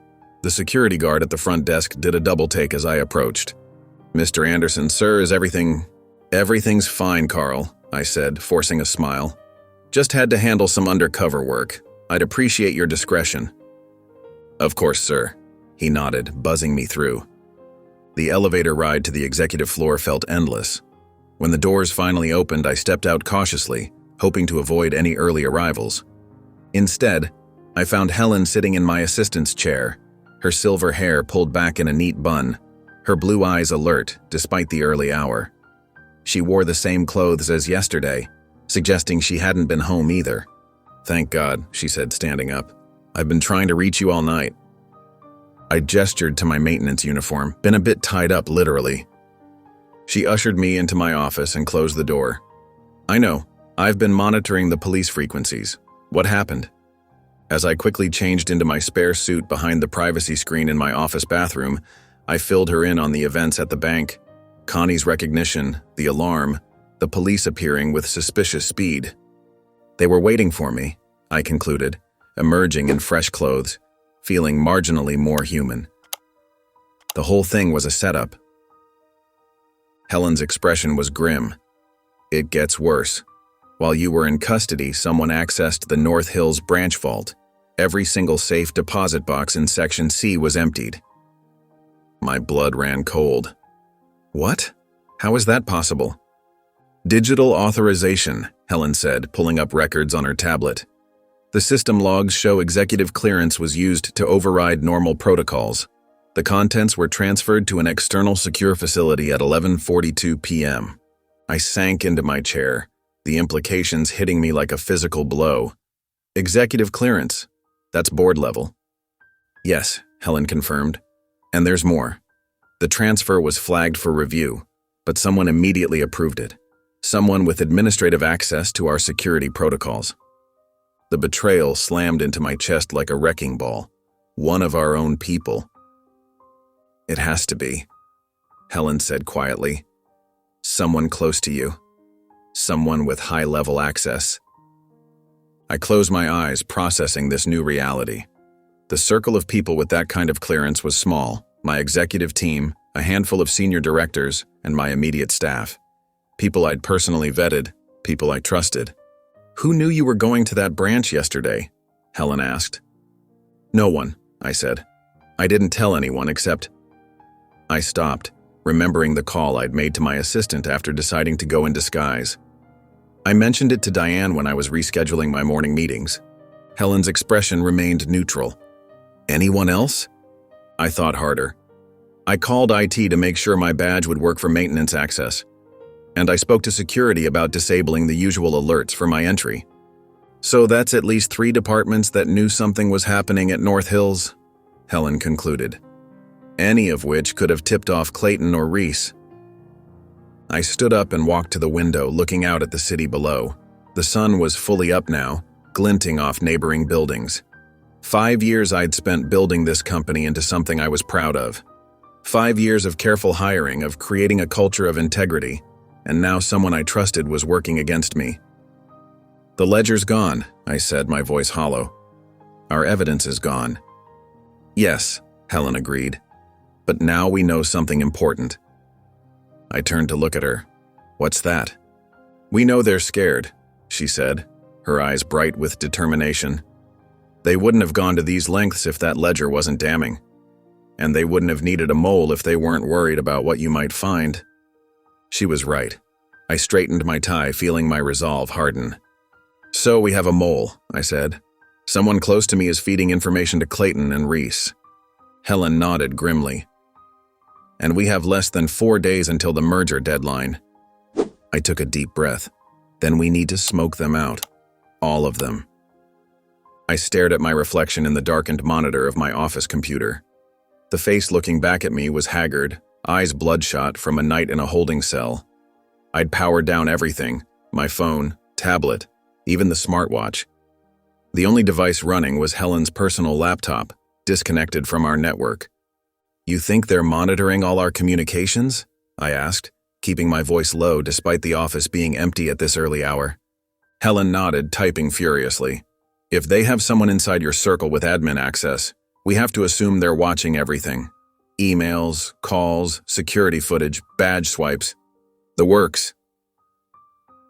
The security guard at the front desk did a double take as I approached. "Mr. Anderson, sir, is everything—" "Everything's fine, Carl," I said, forcing a smile. "Just had to handle some undercover work. I'd appreciate your discretion." "Of course, sir," he nodded, buzzing me through. The elevator ride to the executive floor felt endless. When the doors finally opened, I stepped out cautiously, hoping to avoid any early arrivals. Instead, I found Helen sitting in my assistant's chair, her silver hair pulled back in a neat bun, her blue eyes alert despite the early hour. She wore the same clothes as yesterday, suggesting she hadn't been home either. "Thank God," she said, standing up. "I've been trying to reach you all night." I gestured to my maintenance uniform, been a bit tied up literally. She ushered me into my office and closed the door. "I know. I've been monitoring the police frequencies. What happened?" As I quickly changed into my spare suit behind the privacy screen in my office bathroom, I filled her in on the events at the bank. Connie's recognition, the alarm, the police appearing with suspicious speed. They were waiting for me, I concluded, emerging in fresh clothes, feeling marginally more human. The whole thing was a setup. Helen's expression was grim. "It gets worse. While you were in custody, someone accessed the North Hills branch vault. Every single safe deposit box in Section C was emptied." My blood ran cold. "What? How is that possible?" "Digital authorization," Helen said, pulling up records on her tablet. "The system logs show executive clearance was used to override normal protocols. The contents were transferred to an external secure facility at 11:42 p.m. I sank into my chair, the implications hitting me like a physical blow. "Executive clearance. That's board level." "Yes," Helen confirmed. "And there's more. The transfer was flagged for review, but someone immediately approved it. Someone with administrative access to our security protocols." The betrayal slammed into my chest like a wrecking ball. One of our own people. "It has to be," Helen said quietly. "Someone close to you. Someone with high-level access." I closed my eyes, processing this new reality. The circle of people with that kind of clearance was small: my executive team, a handful of senior directors, and my immediate staff. People I'd personally vetted, people I trusted. "Who knew you were going to that branch yesterday?" Helen asked. "No one," I said. "I didn't tell anyone except—" I stopped, remembering the call I'd made to my assistant after deciding to go in disguise. I mentioned it to Diane when I was rescheduling my morning meetings. Helen's expression remained neutral. "Anyone else?" I thought harder. "I called IT to make sure my badge would work for maintenance access. And I spoke to security about disabling the usual alerts for my entry. So that's at least 3 departments that knew something was happening at North Hills," Helen concluded. "Any of which could have tipped off Clayton or Reese." I stood up and walked to the window, looking out at the city below. The sun was fully up now, glinting off neighboring buildings. 5 years I'd spent building this company into something I was proud of. 5 years of careful hiring, of creating a culture of integrity, and now someone I trusted was working against me. "The ledger's gone," I said, my voice hollow. "Our evidence is gone." "Yes," Helen agreed. "But now we know something important." I turned to look at her. "What's that?" "We know they're scared," she said, her eyes bright with determination. "They wouldn't have gone to these lengths if that ledger wasn't damning. And they wouldn't have needed a mole if they weren't worried about what you might find." She was right. I straightened my tie, feeling my resolve harden. "So we have a mole," I said. "Someone close to me is feeding information to Clayton and Reese." Helen nodded grimly. "And we have less than 4 days until the merger deadline." I took a deep breath. "Then we need to smoke them out. All of them." I stared at my reflection in the darkened monitor of my office computer. The face looking back at me was haggard, eyes bloodshot from a night in a holding cell. I'd powered down everything: my phone, tablet, even the smartwatch. The only device running was Helen's personal laptop, disconnected from our network. "You think they're monitoring all our communications?" I asked, keeping my voice low despite the office being empty at this early hour. Helen nodded, typing furiously. "If they have someone inside your circle with admin access, we have to assume they're watching everything. Emails, calls, security footage, badge swipes. The works."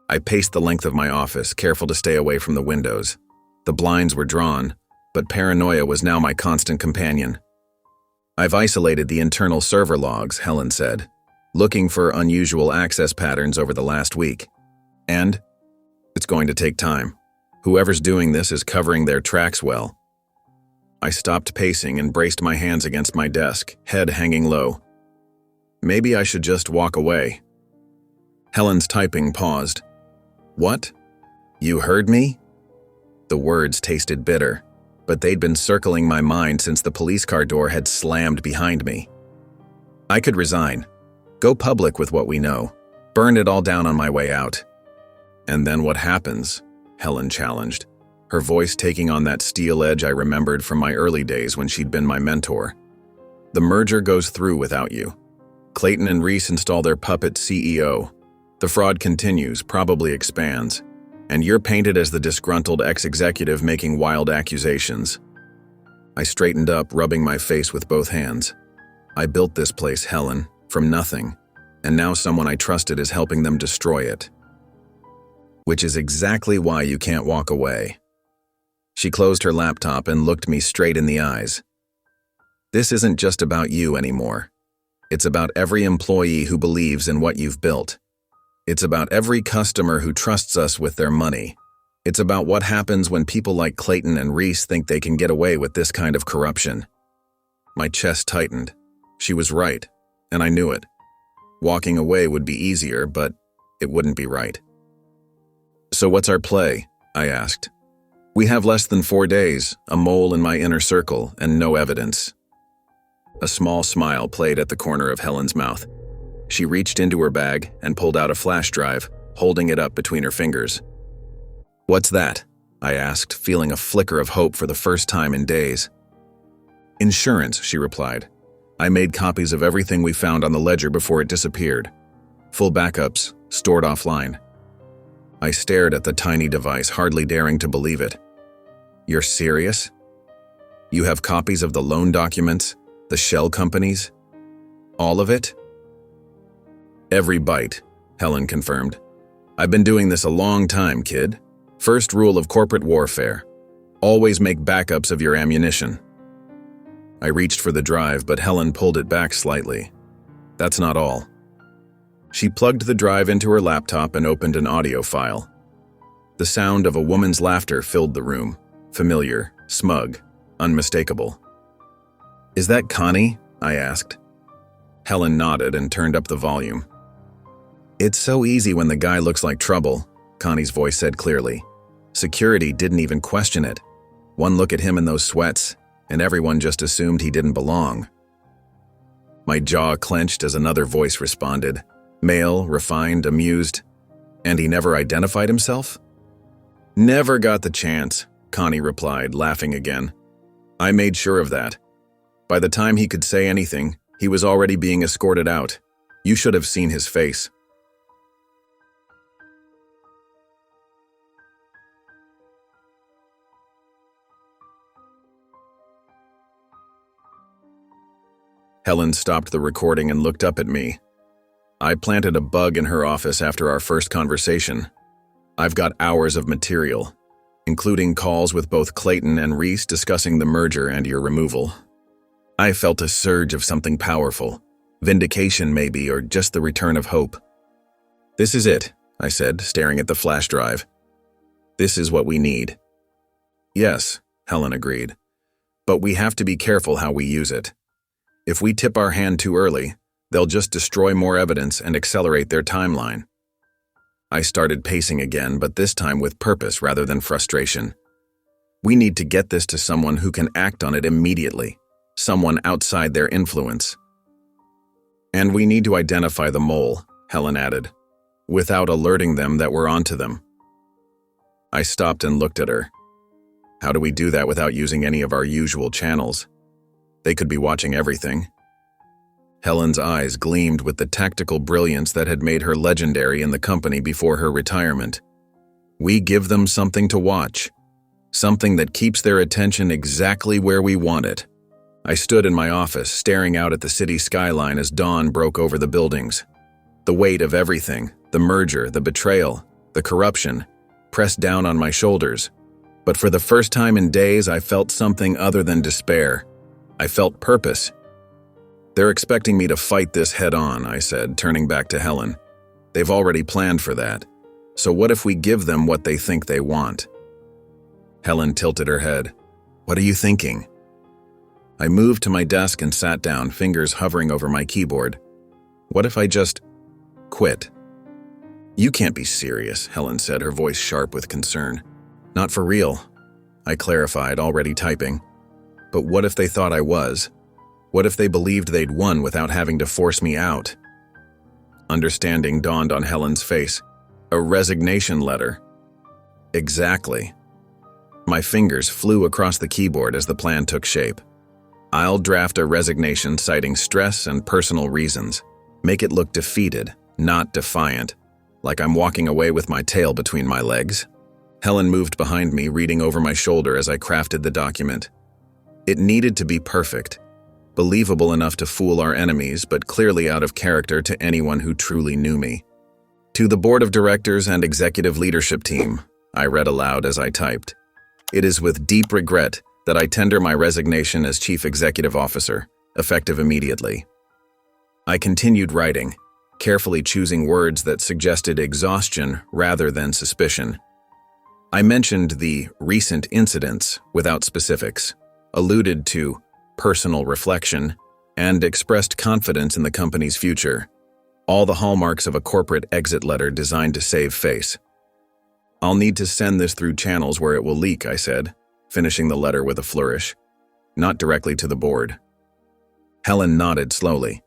I paced the length of my office, careful to stay away from the windows. The blinds were drawn, but paranoia was now my constant companion. "I've isolated the internal server logs," Helen said. looking for unusual access patterns over the last week. And it's going to take time. Whoever's doing this is covering their tracks well. I stopped pacing and braced my hands against my desk, head hanging low. Maybe I should just walk away. Helen's typing paused. What? You heard me? The words tasted bitter, but they'd been circling my mind since the police car door had slammed behind me. I could resign, go public with what we know, burn it all down on my way out. And then what happens? Helen challenged, her voice taking on that steel edge I remembered from my early days when she'd been my mentor. The merger goes through without you. Clayton and Reese install their puppet CEO. The fraud continues, probably expands, and you're painted as the disgruntled ex-executive making wild accusations. I straightened up, rubbing my face with both hands. I built this place, Helen, from nothing, and now someone I trusted is helping them destroy it. Which is exactly why you can't walk away. She closed her laptop and looked me straight in the eyes. This isn't just about you anymore. It's about every employee who believes in what you've built. It's about every customer who trusts us with their money. It's about what happens when people like Clayton and Reese think they can get away with this kind of corruption. My chest tightened. She was right, and I knew it. Walking away would be easier, but it wouldn't be right. So what's our play? I asked. We have less than 4 days, a mole in my inner circle, and no evidence. A small smile played at the corner of Helen's mouth. She reached into her bag and pulled out a flash drive, holding it up between her fingers. What's that? I asked, feeling a flicker of hope for the first time in days. Insurance, she replied. I made copies of everything we found on the ledger before it disappeared. Full backups, stored offline. I stared at the tiny device, hardly daring to believe it. You're serious? You have copies of the loan documents, the shell companies? All of it? Every bite, Helen confirmed. I've been doing this a long time, kid. First rule of corporate warfare. Always make backups of your ammunition. I reached for the drive, but Helen pulled it back slightly. That's not all. She plugged the drive into her laptop and opened an audio file. The sound of a woman's laughter filled the room. Familiar, smug, unmistakable. Is that Connie? I asked. Helen nodded and turned up the volume. It's so easy when the guy looks like trouble, Connie's voice said clearly. Security didn't even question it. One look at him in those sweats, and everyone just assumed he didn't belong. My jaw clenched as another voice responded. Male, refined, amused. And he never identified himself? Never got the chance, Connie replied, laughing again. I made sure of that. By the time he could say anything, he was already being escorted out. You should have seen his face. Helen stopped the recording and looked up at me. I planted a bug in her office after our first conversation. I've got hours of material, including calls with both Clayton and Reese discussing the merger and your removal. I felt a surge of something powerful, vindication maybe, or just the return of hope. This is it, I said, staring at the flash drive. This is what we need. Yes, Helen agreed, but we have to be careful how we use it. If we tip our hand too early, they'll just destroy more evidence and accelerate their timeline. I started pacing again, but this time with purpose rather than frustration. We need to get this to someone who can act on it immediately, someone outside their influence. And we need to identify the mole, Helen added, without alerting them that we're onto them. I stopped and looked at her. How do we do that without using any of our usual channels? They could be watching everything. Helen's eyes gleamed with the tactical brilliance that had made her legendary in the company before her retirement. We give them something to watch, something that keeps their attention exactly where we want it. I stood in my office, staring out at the city skyline as dawn broke over the buildings. The weight of everything, the merger, the betrayal, the corruption, pressed down on my shoulders. But for the first time in days, I felt something other than despair. I felt purpose. They're expecting me to fight this head-on, I said, turning back to Helen. They've already planned for that. So what if we give them what they think they want? Helen tilted her head. What are you thinking? I moved to my desk and sat down, fingers hovering over my keyboard. What if I just quit? You can't be serious, Helen said, her voice sharp with concern. Not for real, I clarified, already typing. But what if they thought I was? What if they believed they'd won without having to force me out? Understanding dawned on Helen's face. A resignation letter. Exactly. My fingers flew across the keyboard as the plan took shape. I'll draft a resignation citing stress and personal reasons. Make it look defeated, not defiant, like I'm walking away with my tail between my legs. Helen moved behind me, reading over my shoulder as I crafted the document. It needed to be perfect, believable enough to fool our enemies, but clearly out of character to anyone who truly knew me. To the board of directors and executive leadership team, I read aloud as I typed. It is with deep regret that I tender my resignation as Chief Executive Officer, effective immediately. I continued writing, carefully choosing words that suggested exhaustion rather than suspicion. I mentioned the recent incidents without specifics, alluded to personal reflection, and expressed confidence in the company's future, all the hallmarks of a corporate exit letter designed to save face. I'll need to send this through channels where it will leak, I said, finishing the letter with a flourish. Not directly to the board. Helen nodded slowly.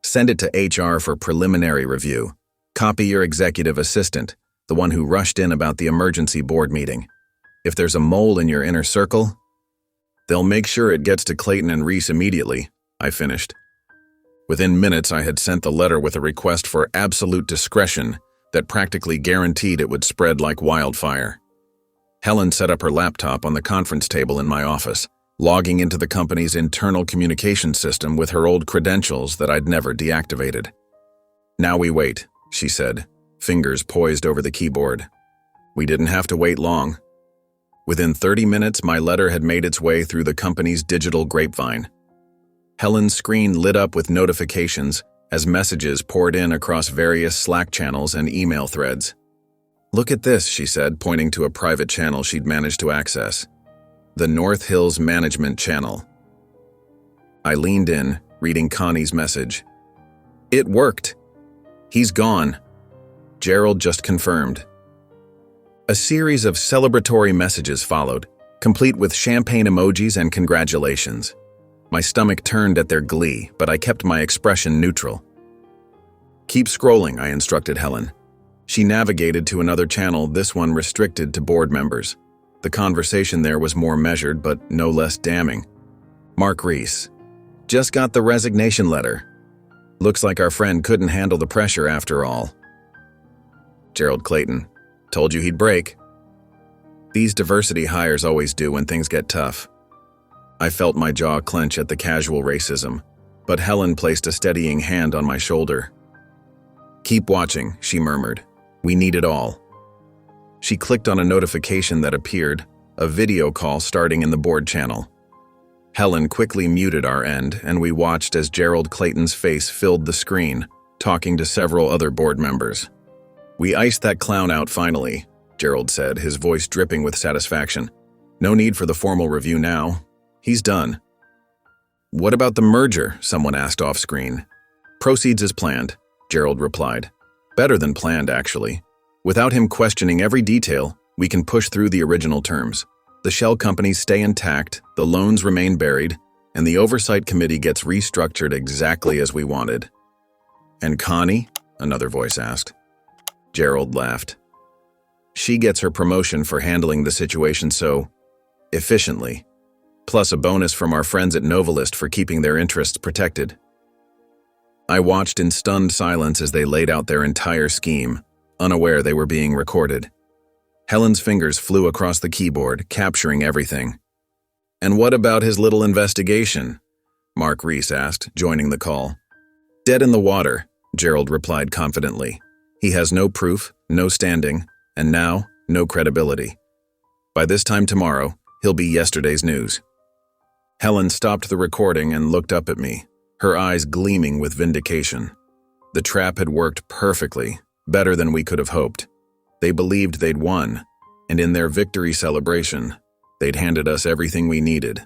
Send it to HR for preliminary review. Copy your executive assistant, the one who rushed in about the emergency board meeting. If there's a mole in your inner circle, they'll make sure it gets to Clayton and Reese immediately, I finished. Within minutes, I had sent the letter with a request for absolute discretion that practically guaranteed it would spread like wildfire. Helen set up her laptop on the conference table in my office, logging into the company's internal communication system with her old credentials that I'd never deactivated. Now we wait, she said, fingers poised over the keyboard. We didn't have to wait long. Within 30 minutes, my letter had made its way through the company's digital grapevine. Helen's screen lit up with notifications as messages poured in across various Slack channels and email threads. Look at this, she said, pointing to a private channel she'd managed to access. The North Hills Management Channel. I leaned in, reading Connie's message. It worked. He's gone. Gerald just confirmed. A series of celebratory messages followed, complete with champagne emojis and congratulations. My stomach turned at their glee, but I kept my expression neutral. Keep scrolling, I instructed Helen. She navigated to another channel, this one restricted to board members. The conversation there was more measured, but no less damning. Mark Reese. Just got the resignation letter. Looks like our friend couldn't handle the pressure after all. Gerald Clayton. Told you he'd break. These diversity hires always do when things get tough. I felt my jaw clench at the casual racism, but Helen placed a steadying hand on my shoulder. Keep watching, she murmured. We need it all. She clicked on a notification that appeared, a video call starting in the board channel. Helen quickly muted our end, and we watched as Gerald Clayton's face filled the screen, talking to several other board members. We iced that clown out finally, Gerald said, his voice dripping with satisfaction. No need for the formal review now. He's done. What about the merger? Someone asked off screen. Proceeds as planned, Gerald replied. Better than planned, actually. Without him questioning every detail, we can push through the original terms. The shell companies stay intact, the loans remain buried, and the oversight committee gets restructured exactly as we wanted. And Connie? Another voice asked. Gerald laughed. She gets her promotion for handling the situation so efficiently, plus a bonus from our friends at Novelist for keeping their interests protected. I watched in stunned silence as they laid out their entire scheme, unaware they were being recorded. Helen's fingers flew across the keyboard, capturing everything. And what about his little investigation? Mark Reese asked, joining the call. Dead in the water, Gerald replied confidently. He has no proof, no standing, and now, no credibility. By this time tomorrow, he'll be yesterday's news. Helen stopped the recording and looked up at me, her eyes gleaming with vindication. The trap had worked perfectly, better than we could have hoped. They believed they'd won, and in their victory celebration, they'd handed us everything we needed.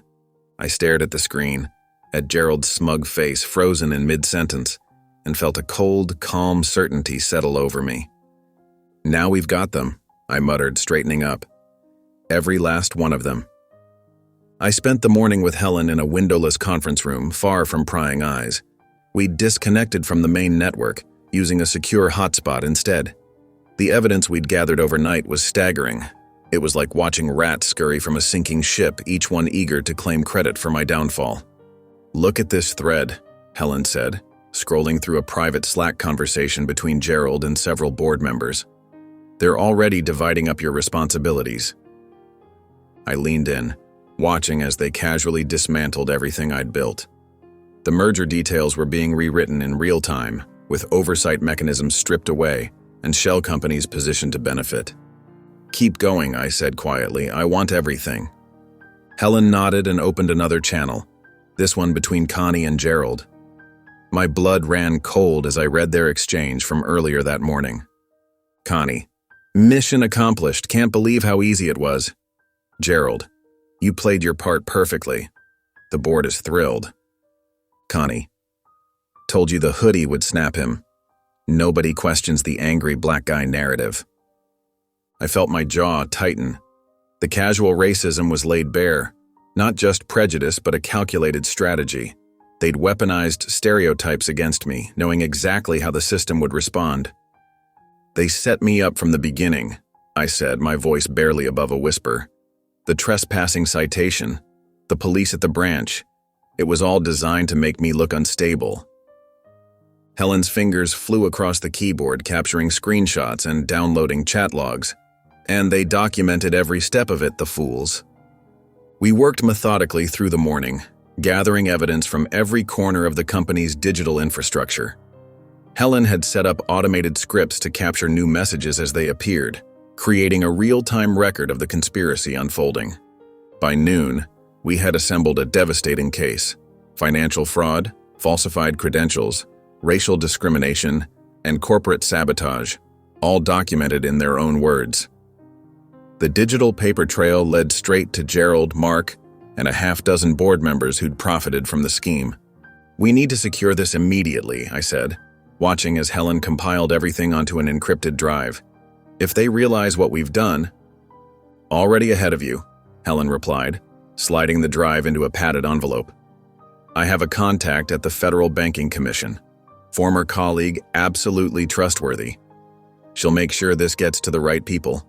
I stared at the screen, at Gerald's smug face frozen in mid-sentence, and felt a cold, calm certainty settle over me. "Now we've got them," I muttered, straightening up. "Every last one of them." I spent the morning with Helen in a windowless conference room, far from prying eyes. We'd disconnected from the main network, using a secure hotspot instead. The evidence we'd gathered overnight was staggering. It was like watching rats scurry from a sinking ship, each one eager to claim credit for my downfall. "Look at this thread," Helen said, scrolling through a private Slack conversation between Gerald and several board members. "They're already dividing up your responsibilities." I leaned in, watching as they casually dismantled everything I'd built. The merger details were being rewritten in real time, with oversight mechanisms stripped away and shell companies positioned to benefit. "Keep going," I said quietly. "I want everything." Helen nodded and opened another channel, this one between Connie and Gerald. My blood ran cold as I read their exchange from earlier that morning. Connie: "Mission accomplished. Can't believe how easy it was." Gerald: "You played your part perfectly. The board is thrilled." Connie: "Told you the hoodie would snap him. Nobody questions the angry black guy narrative." I felt my jaw tighten. The casual racism was laid bare, not just prejudice but a calculated strategy. They'd weaponized stereotypes against me, knowing exactly how the system would respond. "They set me up from the beginning," I said, my voice barely above a whisper. "The trespassing citation, the police at the branch, it was all designed to make me look unstable." Helen's fingers flew across the keyboard, capturing screenshots and downloading chat logs. And they documented every step of it, the fools. We worked methodically through the morning, gathering evidence from every corner of the company's digital infrastructure. Helen had set up automated scripts to capture new messages as they appeared, creating a real-time record of the conspiracy unfolding. By noon, we had assembled a devastating case: financial fraud, falsified credentials, racial discrimination, and corporate sabotage, all documented in their own words. The digital paper trail led straight to Gerald, Mark, and a half-dozen board members who'd profited from the scheme. "We need to secure this immediately," I said, watching as Helen compiled everything onto an encrypted drive. "If they realize what we've done—" "Already ahead of you," Helen replied, sliding the drive into a padded envelope. "I have a contact at the Federal Banking Commission. Former colleague, absolutely trustworthy. She'll make sure this gets to the right people."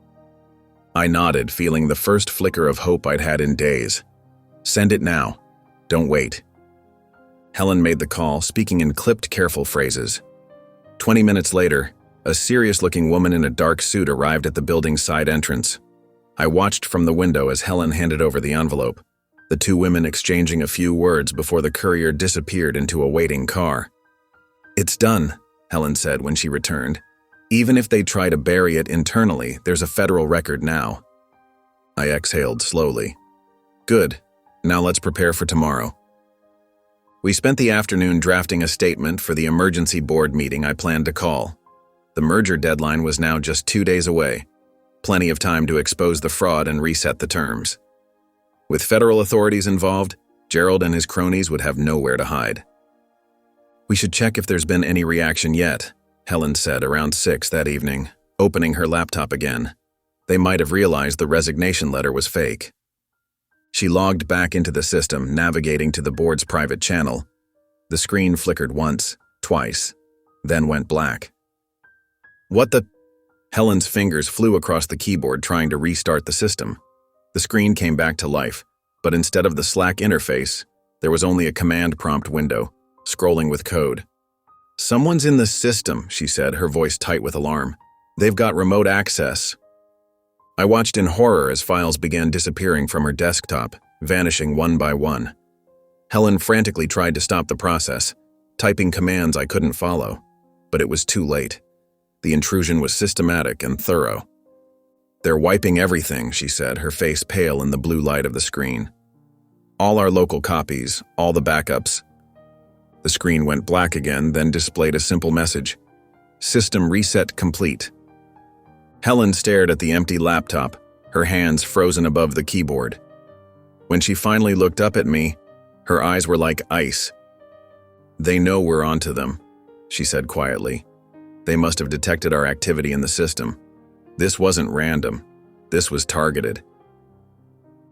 I nodded, feeling the first flicker of hope I'd had in days. "Send it now. Don't wait." Helen made the call, speaking in clipped, careful phrases. 20 minutes later, a serious-looking woman in a dark suit arrived at the building's side entrance. I watched from the window as Helen handed over the envelope, the two women exchanging a few words before the courier disappeared into a waiting car. "It's done," Helen said when she returned. "Even if they try to bury it internally, there's a federal record now." I exhaled slowly. "Good. Now let's prepare for tomorrow." We spent the afternoon drafting a statement for the emergency board meeting I planned to call. The merger deadline was now just 2 days away. Plenty of time to expose the fraud and reset the terms. With federal authorities involved, Gerald and his cronies would have nowhere to hide. "We should check if there's been any reaction yet," Helen said around 6 that evening, opening her laptop again. They might have realized the resignation letter was fake. She logged back into the system, navigating to the board's private channel. The screen flickered once, twice, then went black. "What the—" Helen's fingers flew across the keyboard trying to restart the system. The screen came back to life, but instead of the Slack interface, there was only a command prompt window, scrolling with code. "Someone's in the system," she said, her voice tight with alarm. "They've got remote access." I watched in horror as files began disappearing from her desktop, vanishing one by one. Helen frantically tried to stop the process, typing commands I couldn't follow, but it was too late. The intrusion was systematic and thorough. "They're wiping everything," she said, her face pale in the blue light of the screen. "All our local copies, all the backups." The screen went black again, then displayed a simple message. System reset complete. Helen stared at the empty laptop, her hands frozen above the keyboard. When she finally looked up at me, her eyes were like ice. They know we're onto them, she said quietly. They must have detected our activity in the system. This wasn't random. This was targeted.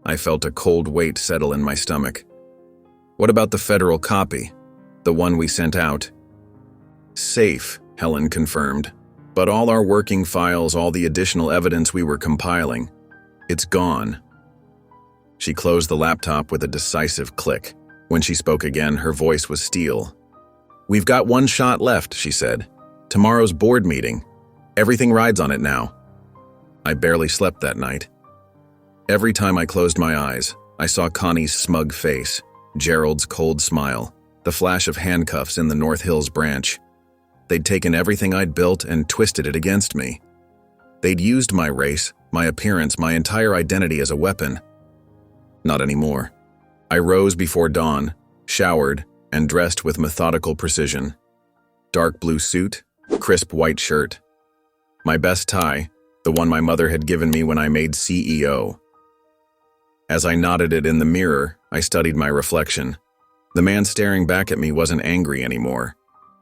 I felt a cold weight settle in my stomach. What about the federal copy? The one we sent out? Safe, Helen confirmed. But all our working files, all the additional evidence we were compiling, it's gone. She closed the laptop with a decisive click. When she spoke again, her voice was steel. We've got one shot left, she said. Tomorrow's board meeting. Everything rides on it now. I barely slept that night. Every time I closed my eyes, I saw Connie's smug face, Gerald's cold smile, the flash of handcuffs in the North Hills branch. They'd taken everything I'd built and twisted it against me. They'd used my race, my appearance, my entire identity as a weapon. Not anymore. I rose before dawn, showered, and dressed with methodical precision. Dark blue suit, crisp white shirt. My best tie, the one my mother had given me when I made CEO. As I knotted it in the mirror, I studied my reflection. The man staring back at me wasn't angry anymore.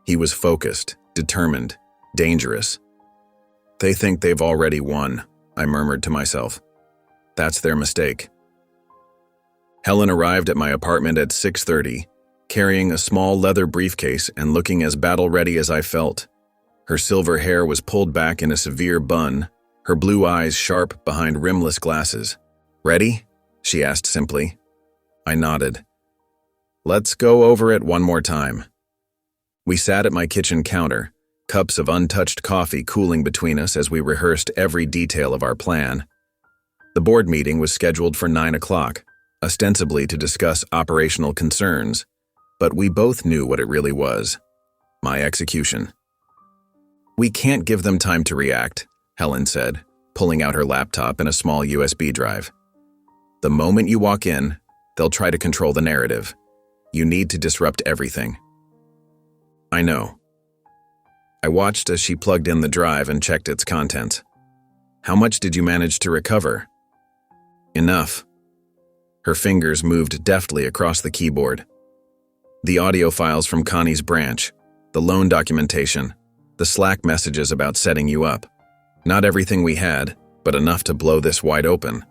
He was focused, determined, dangerous. They think they've already won, I murmured to myself. That's their mistake. Helen arrived at my apartment at 6:30, carrying a small leather briefcase and looking as battle-ready as I felt. Her silver hair was pulled back in a severe bun, her blue eyes sharp behind rimless glasses. Ready? She asked simply. I nodded. Let's go over it one more time. We sat at my kitchen counter, cups of untouched coffee cooling between us as we rehearsed every detail of our plan. The board meeting was scheduled for 9 o'clock, ostensibly to discuss operational concerns, but we both knew what it really was: my execution. We can't give them time to react, Helen said, pulling out her laptop and a small USB drive. The moment you walk in, they'll try to control the narrative. You need to disrupt everything. I know. I watched as she plugged in the drive and checked its contents. How much did you manage to recover? Enough. Her fingers moved deftly across the keyboard. The audio files from Connie's branch, the loan documentation, the Slack messages about setting you up. Not everything we had, but enough to blow this wide open.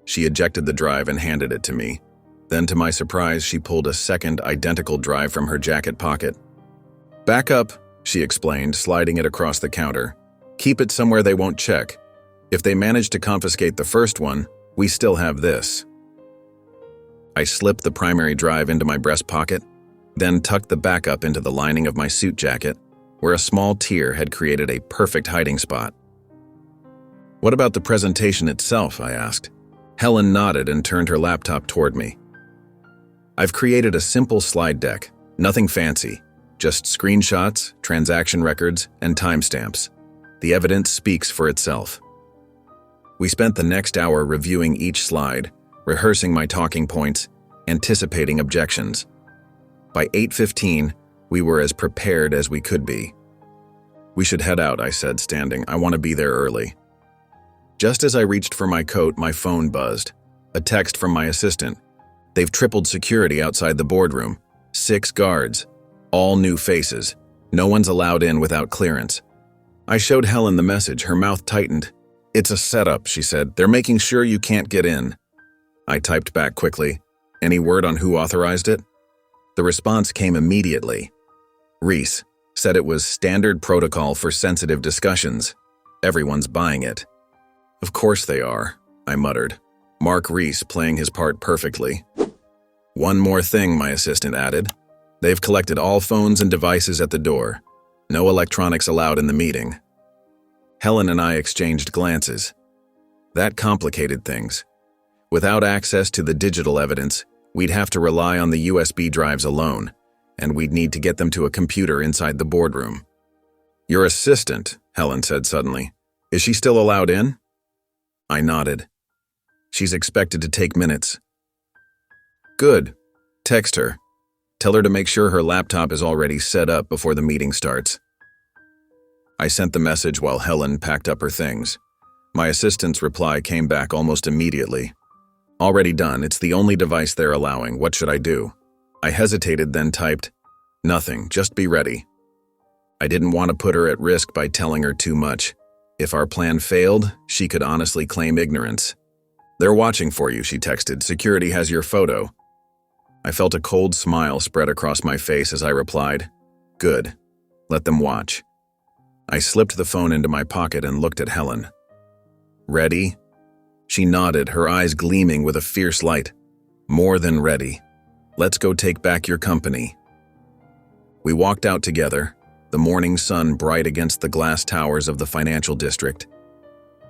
She ejected the drive and handed it to me. Then, to my surprise, she pulled a second identical drive from her jacket pocket. Back up, she explained, sliding it across the counter. Keep it somewhere they won't check. If they manage to confiscate the first one, we still have this. I slipped the primary drive into my breast pocket, then tucked the backup into the lining of my suit jacket, where a small tear had created a perfect hiding spot. What about the presentation itself? I asked. Helen nodded and turned her laptop toward me. I've created a simple slide deck, nothing fancy, just screenshots, transaction records, and timestamps. The evidence speaks for itself. We spent the next hour reviewing each slide, rehearsing my talking points, anticipating objections. By 8:15, we were as prepared as we could be. We should head out, I said, standing. I want to be there early. Just as I reached for my coat, my phone buzzed. A text from my assistant. They've tripled security outside the boardroom. 6 guards. All new faces. No one's allowed in without clearance. I showed Helen the message. Her mouth tightened. It's a setup, she said. They're making sure you can't get in. I typed back quickly. Any word on who authorized it? The response came immediately. Reese said it was standard protocol for sensitive discussions. Everyone's buying it. Of course they are, I muttered. Mark Reese playing his part perfectly. One more thing, my assistant added. They've collected all phones and devices at the door. No electronics allowed in the meeting. Helen and I exchanged glances. That complicated things. Without access to the digital evidence, we'd have to rely on the USB drives alone, and we'd need to get them to a computer inside the boardroom. Your assistant, Helen said suddenly. Is she still allowed in? I nodded. She's expected to take minutes. Good. Text her. Tell her to make sure her laptop is already set up before the meeting starts. I sent the message while Helen packed up her things. My assistant's reply came back almost immediately. Already done, it's the only device they're allowing. What should I do? I hesitated, then typed, nothing, just be ready. I didn't want to put her at risk by telling her too much. If our plan failed, she could honestly claim ignorance. They're watching for you, she texted. Security has your photo. I felt a cold smile spread across my face as I replied, good, let them watch. I slipped the phone into my pocket and looked at Helen. Ready? She nodded, her eyes gleaming with a fierce light. More than ready. Let's go take back your company. We walked out together, the morning sun bright against the glass towers of the financial district.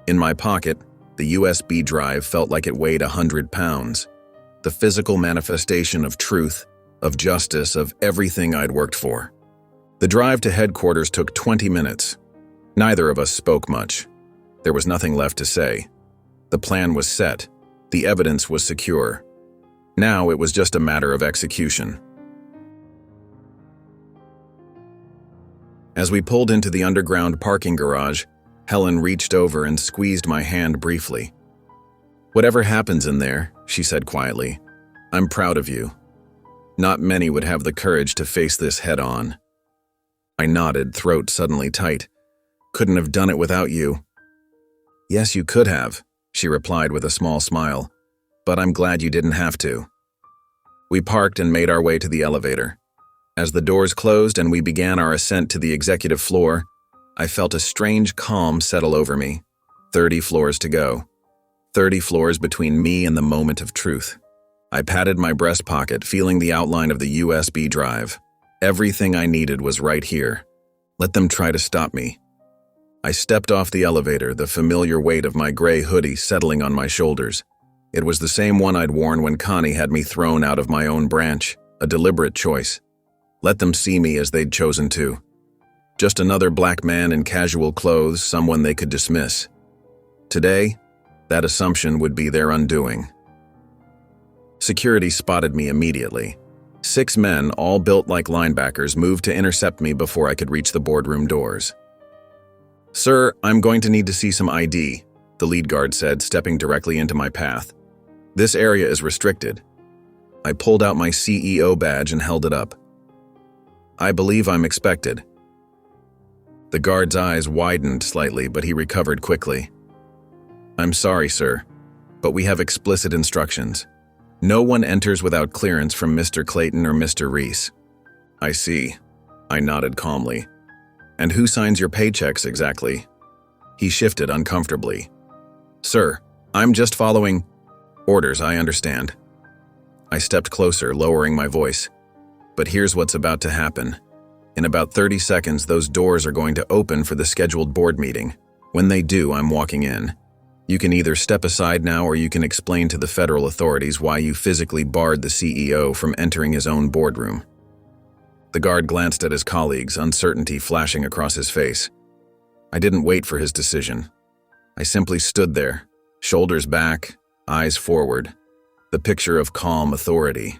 In my pocket, the USB drive felt like it weighed 100 pounds. The physical manifestation of truth, of justice, of everything I'd worked for. The drive to headquarters took 20 minutes. Neither of us spoke much. There was nothing left to say. The plan was set. The evidence was secure. Now it was just a matter of execution. As we pulled into the underground parking garage, Helen reached over and squeezed my hand briefly. Whatever happens in there, she said quietly, I'm proud of you. Not many would have the courage to face this head-on. I nodded, throat suddenly tight. Couldn't have done it without you. Yes, you could have, she replied with a small smile, but I'm glad you didn't have to. We parked and made our way to the elevator. As the doors closed and we began our ascent to the executive floor, I felt a strange calm settle over me. 30 floors to go. 30 floors between me and the moment of truth. I patted my breast pocket, feeling the outline of the USB drive. Everything I needed was right here. Let them try to stop me. I stepped off the elevator, the familiar weight of my gray hoodie settling on my shoulders. It was the same one I'd worn when Connie had me thrown out of my own branch, a deliberate choice. Let them see me as they'd chosen to. Just another black man in casual clothes, someone they could dismiss. Today, that assumption would be their undoing. Security spotted me immediately. 6 men, all built like linebackers, moved to intercept me before I could reach the boardroom doors. Sir, I'm going to need to see some ID, the lead guard said, stepping directly into my path. This area is restricted. I pulled out my CEO badge and held it up. I believe I'm expected. The guard's eyes widened slightly, but he recovered quickly. I'm sorry, sir, but we have explicit instructions. No one enters without clearance from Mr. Clayton or Mr. Reese. I see. I nodded calmly. And who signs your paychecks exactly? He shifted uncomfortably. Sir, I'm just following orders, I understand. I stepped closer, lowering my voice. But here's what's about to happen. In about 30 seconds, those doors are going to open for the scheduled board meeting. When they do, I'm walking in. You can either step aside now or you can explain to the federal authorities why you physically barred the CEO from entering his own boardroom. The guard glanced at his colleagues, uncertainty flashing across his face. I didn't wait for his decision. I simply stood there, shoulders back, eyes forward, the picture of calm authority.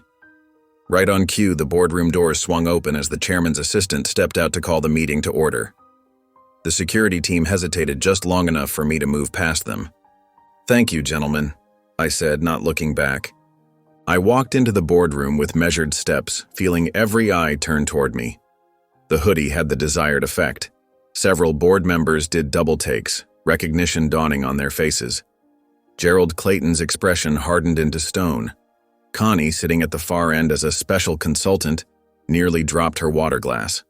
Right on cue, the boardroom doors swung open as the chairman's assistant stepped out to call the meeting to order. The security team hesitated just long enough for me to move past them. Thank you, gentlemen, I said, not looking back. I walked into the boardroom with measured steps, feeling every eye turn toward me. The hoodie had the desired effect. Several board members did double takes, recognition dawning on their faces. Gerald Clayton's expression hardened into stone. Connie, sitting at the far end as a special consultant, nearly dropped her water glass.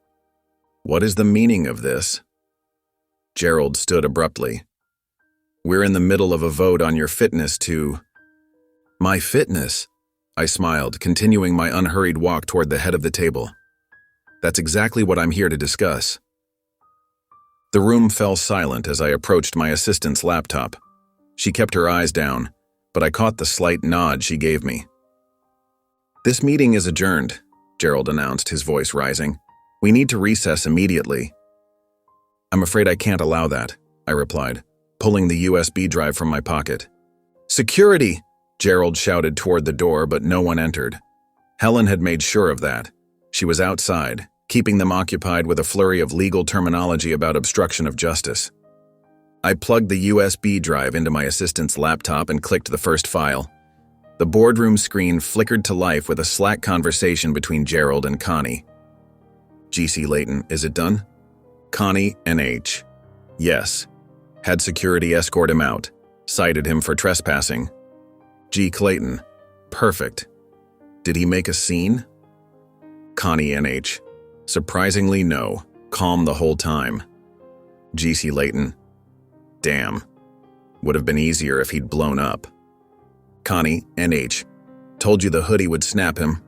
What is the meaning of this? Gerald stood abruptly. We're in the middle of a vote on your fitness to... My fitness? I smiled, continuing my unhurried walk toward the head of the table. That's exactly what I'm here to discuss. The room fell silent as I approached my assistant's laptop. She kept her eyes down, but I caught the slight nod she gave me. This meeting is adjourned, Gerald announced, his voice rising. We need to recess immediately. I'm afraid I can't allow that, I replied, pulling the USB drive from my pocket. Security! Gerald shouted toward the door, but no one entered. Helen had made sure of that. She was outside, keeping them occupied with a flurry of legal terminology about obstruction of justice. I plugged the USB drive into my assistant's laptop and clicked the first file. The boardroom screen flickered to life with a Slack conversation between Gerald and Connie. G.C. Layton, is it done? Connie, N.H. Yes. Had security escort him out. Cited him for trespassing. G. Clayton. Perfect. Did he make a scene? Connie, N.H. Surprisingly, no. Calm the whole time. G.C. Layton. Damn. Would have been easier if he'd blown up. Connie, N.H. Told you the hoodie would snap him.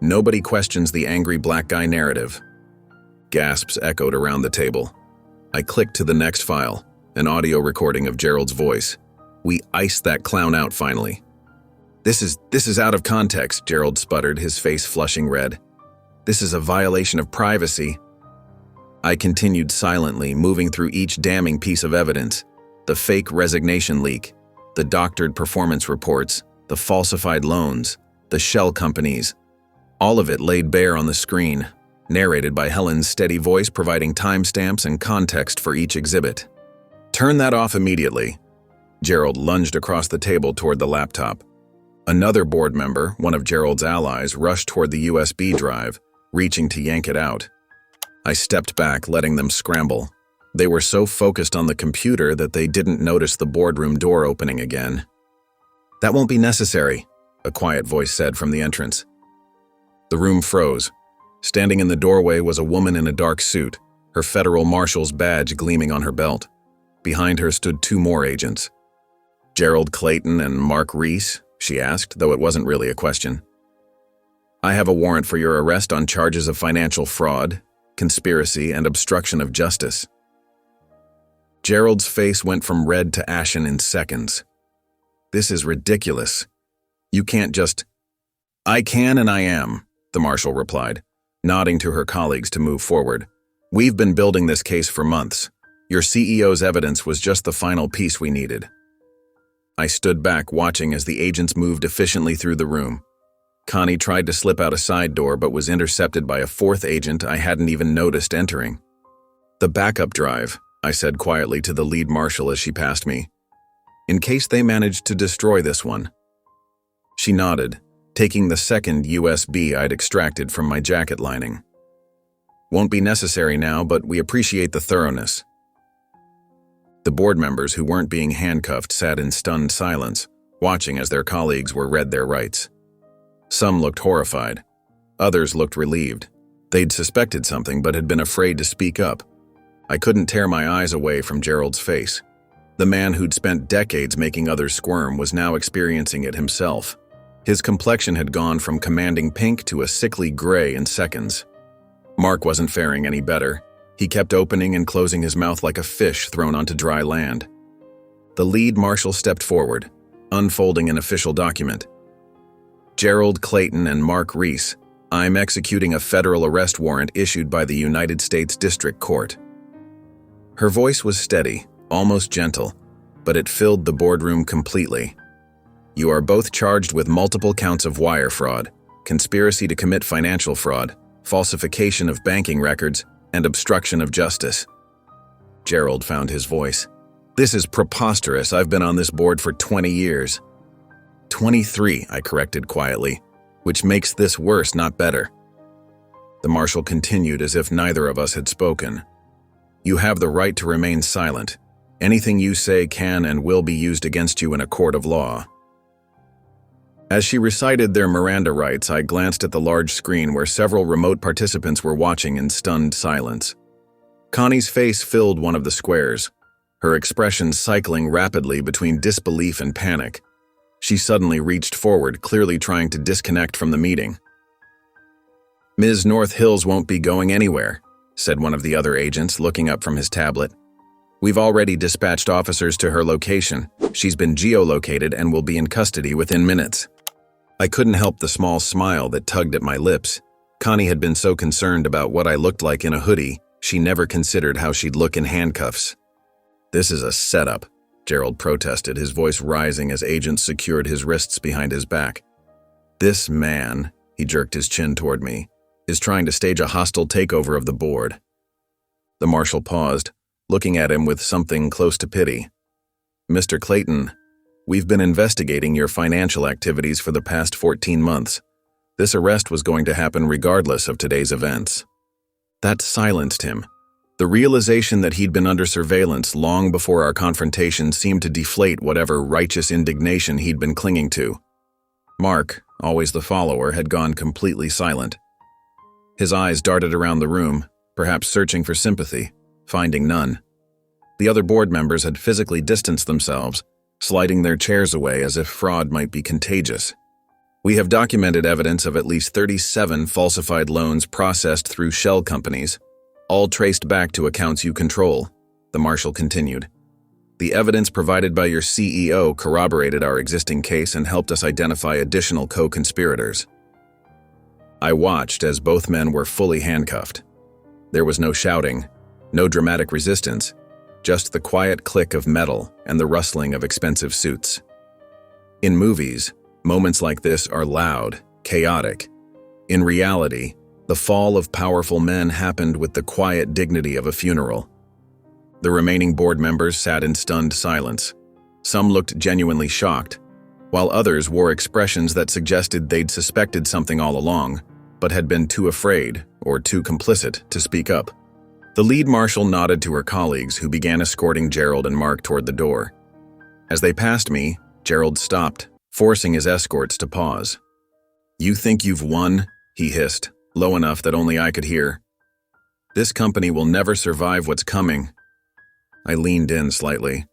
Nobody questions the angry black guy narrative. Gasps echoed around the table. I clicked to the next file, an audio recording of Gerald's voice. We iced that clown out finally. This is out of context, Gerald sputtered, his face flushing red. This is a violation of privacy. I continued silently, moving through each damning piece of evidence. The fake resignation leak, the doctored performance reports, the falsified loans, the shell companies. All of it laid bare on the screen, narrated by Helen's steady voice providing timestamps and context for each exhibit. Turn that off immediately. Gerald lunged across the table toward the laptop. Another board member, one of Gerald's allies, rushed toward the USB drive, reaching to yank it out. I stepped back, letting them scramble. They were so focused on the computer that they didn't notice the boardroom door opening again. That won't be necessary, a quiet voice said from the entrance. The room froze. Standing in the doorway was a woman in a dark suit, her federal marshal's badge gleaming on her belt. Behind her stood two more agents. Gerald Clayton and Mark Reese, she asked, though it wasn't really a question. I have a warrant for your arrest on charges of financial fraud, conspiracy, and obstruction of justice. Gerald's face went from red to ashen in seconds. This is ridiculous. You can't just... I can and I am, the marshal replied, nodding to her colleagues to move forward. We've been building this case for months. Your CEO's evidence was just the final piece we needed. I stood back, watching as the agents moved efficiently through the room. Connie tried to slip out a side door but was intercepted by a fourth agent I hadn't even noticed entering. The backup drive, I said quietly to the lead marshal as she passed me. In case they managed to destroy this one. She nodded, taking the second USB I'd extracted from my jacket lining. Won't be necessary now, but we appreciate the thoroughness. The board members who weren't being handcuffed sat in stunned silence, watching as their colleagues were read their rights. Some looked horrified. Others looked relieved. They'd suspected something but had been afraid to speak up. I couldn't tear my eyes away from Gerald's face. The man who'd spent decades making others squirm was now experiencing it himself. His complexion had gone from commanding pink to a sickly gray in seconds. Mark wasn't faring any better. He kept opening and closing his mouth like a fish thrown onto dry land. The lead marshal stepped forward, unfolding an official document. Gerald Clayton and Mark Reese, I'm executing a federal arrest warrant issued by the United States District Court. Her voice was steady, almost gentle, but it filled the boardroom completely. You are both charged with multiple counts of wire fraud, conspiracy to commit financial fraud, falsification of banking records, and obstruction of justice. Gerald found his voice. This is preposterous. I've been on this board for 20 years. 23, I corrected quietly, which makes this worse, not better. The marshal continued as if neither of us had spoken. You have the right to remain silent. Anything you say can and will be used against you in a court of law. As she recited their Miranda rights, I glanced at the large screen where several remote participants were watching in stunned silence. Connie's face filled one of the squares, her expression cycling rapidly between disbelief and panic. She suddenly reached forward, clearly trying to disconnect from the meeting. Ms. North Hills won't be going anywhere, said one of the other agents, looking up from his tablet. We've already dispatched officers to her location. She's been geolocated and will be in custody within minutes. I couldn't help the small smile that tugged at my lips. Connie had been so concerned about what I looked like in a hoodie, she never considered how she'd look in handcuffs. This is a setup, Gerald protested, his voice rising as agents secured his wrists behind his back. This man, He jerked his chin toward me, is trying to stage a hostile takeover of the board. The marshal paused, looking at him with something close to pity. Mr. Clayton, we've been investigating your financial activities for the past 14 months. This arrest was going to happen regardless of today's events. That silenced him. The realization that he'd been under surveillance long before our confrontation seemed to deflate whatever righteous indignation he'd been clinging to. Mark, always the follower, had gone completely silent. His eyes darted around the room, perhaps searching for sympathy, finding none. The other board members had physically distanced themselves, sliding their chairs away as if fraud might be contagious. We have documented evidence of at least 37 falsified loans processed through shell companies, all traced back to accounts you control, the marshal continued. The evidence provided by your CEO corroborated our existing case and helped us identify additional co-conspirators. I watched as both men were fully handcuffed. There was no shouting, no dramatic resistance, just the quiet click of metal and the rustling of expensive suits. In movies, moments like this are loud, chaotic. In reality, the fall of powerful men happened with the quiet dignity of a funeral. The remaining board members sat in stunned silence. Some looked genuinely shocked, while others wore expressions that suggested they'd suspected something all along, but had been too afraid or too complicit to speak up. The lead marshal nodded to her colleagues, who began escorting Gerald and Mark toward the door. As they passed me, Gerald stopped, forcing his escorts to pause. "You think you've won?" he hissed, low enough that only I could hear. "This company will never survive what's coming." I leaned in slightly.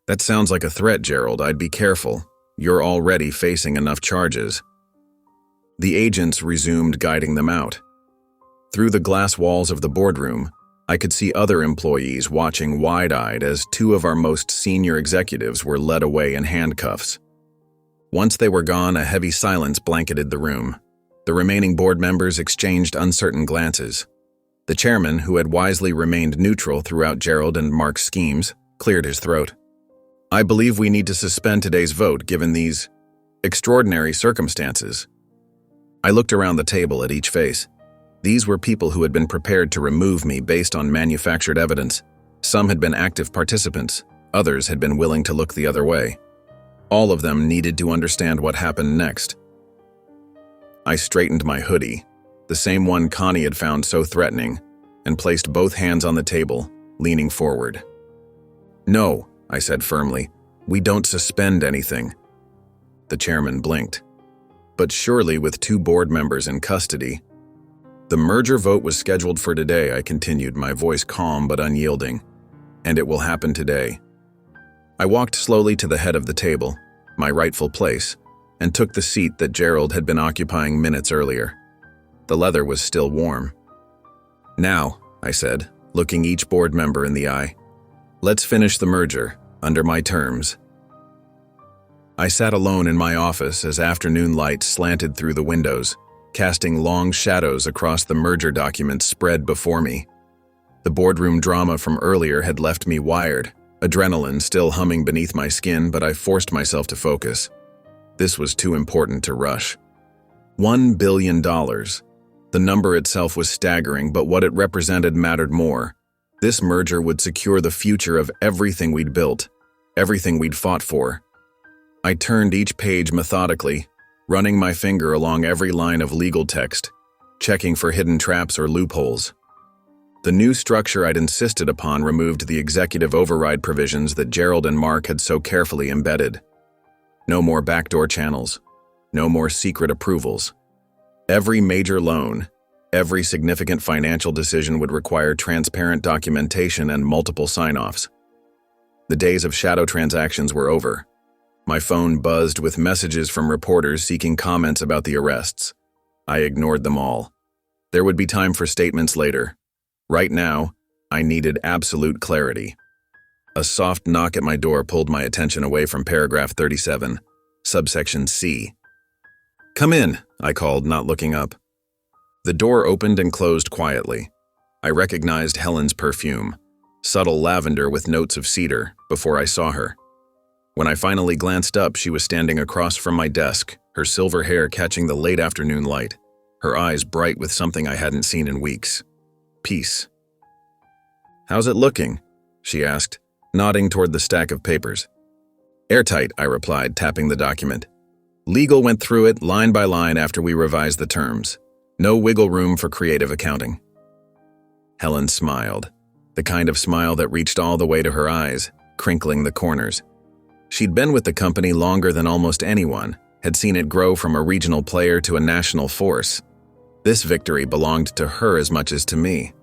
"That sounds like a threat, Gerald. I'd be careful. You're already facing enough charges." The agents resumed guiding them out. Through the glass walls of the boardroom, I could see other employees watching wide-eyed as two of our most senior executives were led away in handcuffs. Once they were gone, a heavy silence blanketed the room. The remaining board members exchanged uncertain glances. The chairman, who had wisely remained neutral throughout Gerald and Mark's schemes, cleared his throat. "I believe we need to suspend today's vote given these extraordinary circumstances." I looked around the table at each face. These were people who had been prepared to remove me based on manufactured evidence. Some had been active participants, others had been willing to look the other way. All of them needed to understand what happened next. I straightened my hoodie, the same one Connie had found so threatening, and placed both hands on the table, leaning forward. "No," I said firmly, "we don't suspend anything." The chairman blinked. "But surely with two board members in custody." "The merger vote was scheduled for today," I continued, my voice calm but unyielding. "And it will happen today." I walked slowly to the head of the table, my rightful place, and took the seat that Gerald had been occupying minutes earlier. The leather was still warm. "Now," I said, looking each board member in the eye, "let's finish the merger, under my terms." I sat alone in my office as afternoon light slanted through the windows, casting long shadows across the merger documents spread before me. The boardroom drama from earlier had left me wired, adrenaline still humming beneath my skin, but I forced myself to focus. This was too important to rush. $1 billion. The number itself was staggering, but what it represented mattered more. This merger would secure the future of everything we'd built, everything we'd fought for. I turned each page methodically, running my finger along every line of legal text, checking for hidden traps or loopholes. The new structure I'd insisted upon removed the executive override provisions that Gerald and Mark had so carefully embedded. No more backdoor channels, no more secret approvals. Every major loan, every significant financial decision would require transparent documentation and multiple sign-offs. The days of shadow transactions were over. My phone buzzed with messages from reporters seeking comments about the arrests. I ignored them all. There would be time for statements later. Right now, I needed absolute clarity. A soft knock at my door pulled my attention away from paragraph 37, subsection C. "Come in," I called, not looking up. The door opened and closed quietly. I recognized Helen's perfume, subtle lavender with notes of cedar, before I saw her. When I finally glanced up, she was standing across from my desk, her silver hair catching the late afternoon light, her eyes bright with something I hadn't seen in weeks. Peace. "How's it looking?" she asked, nodding toward the stack of papers. "Airtight," I replied, tapping the document. "Legal went through it line by line after we revised the terms. No wiggle room for creative accounting." Helen smiled, the kind of smile that reached all the way to her eyes, crinkling the corners. She'd been with the company longer than almost anyone, had seen it grow from a regional player to a national force. This victory belonged to her as much as to me.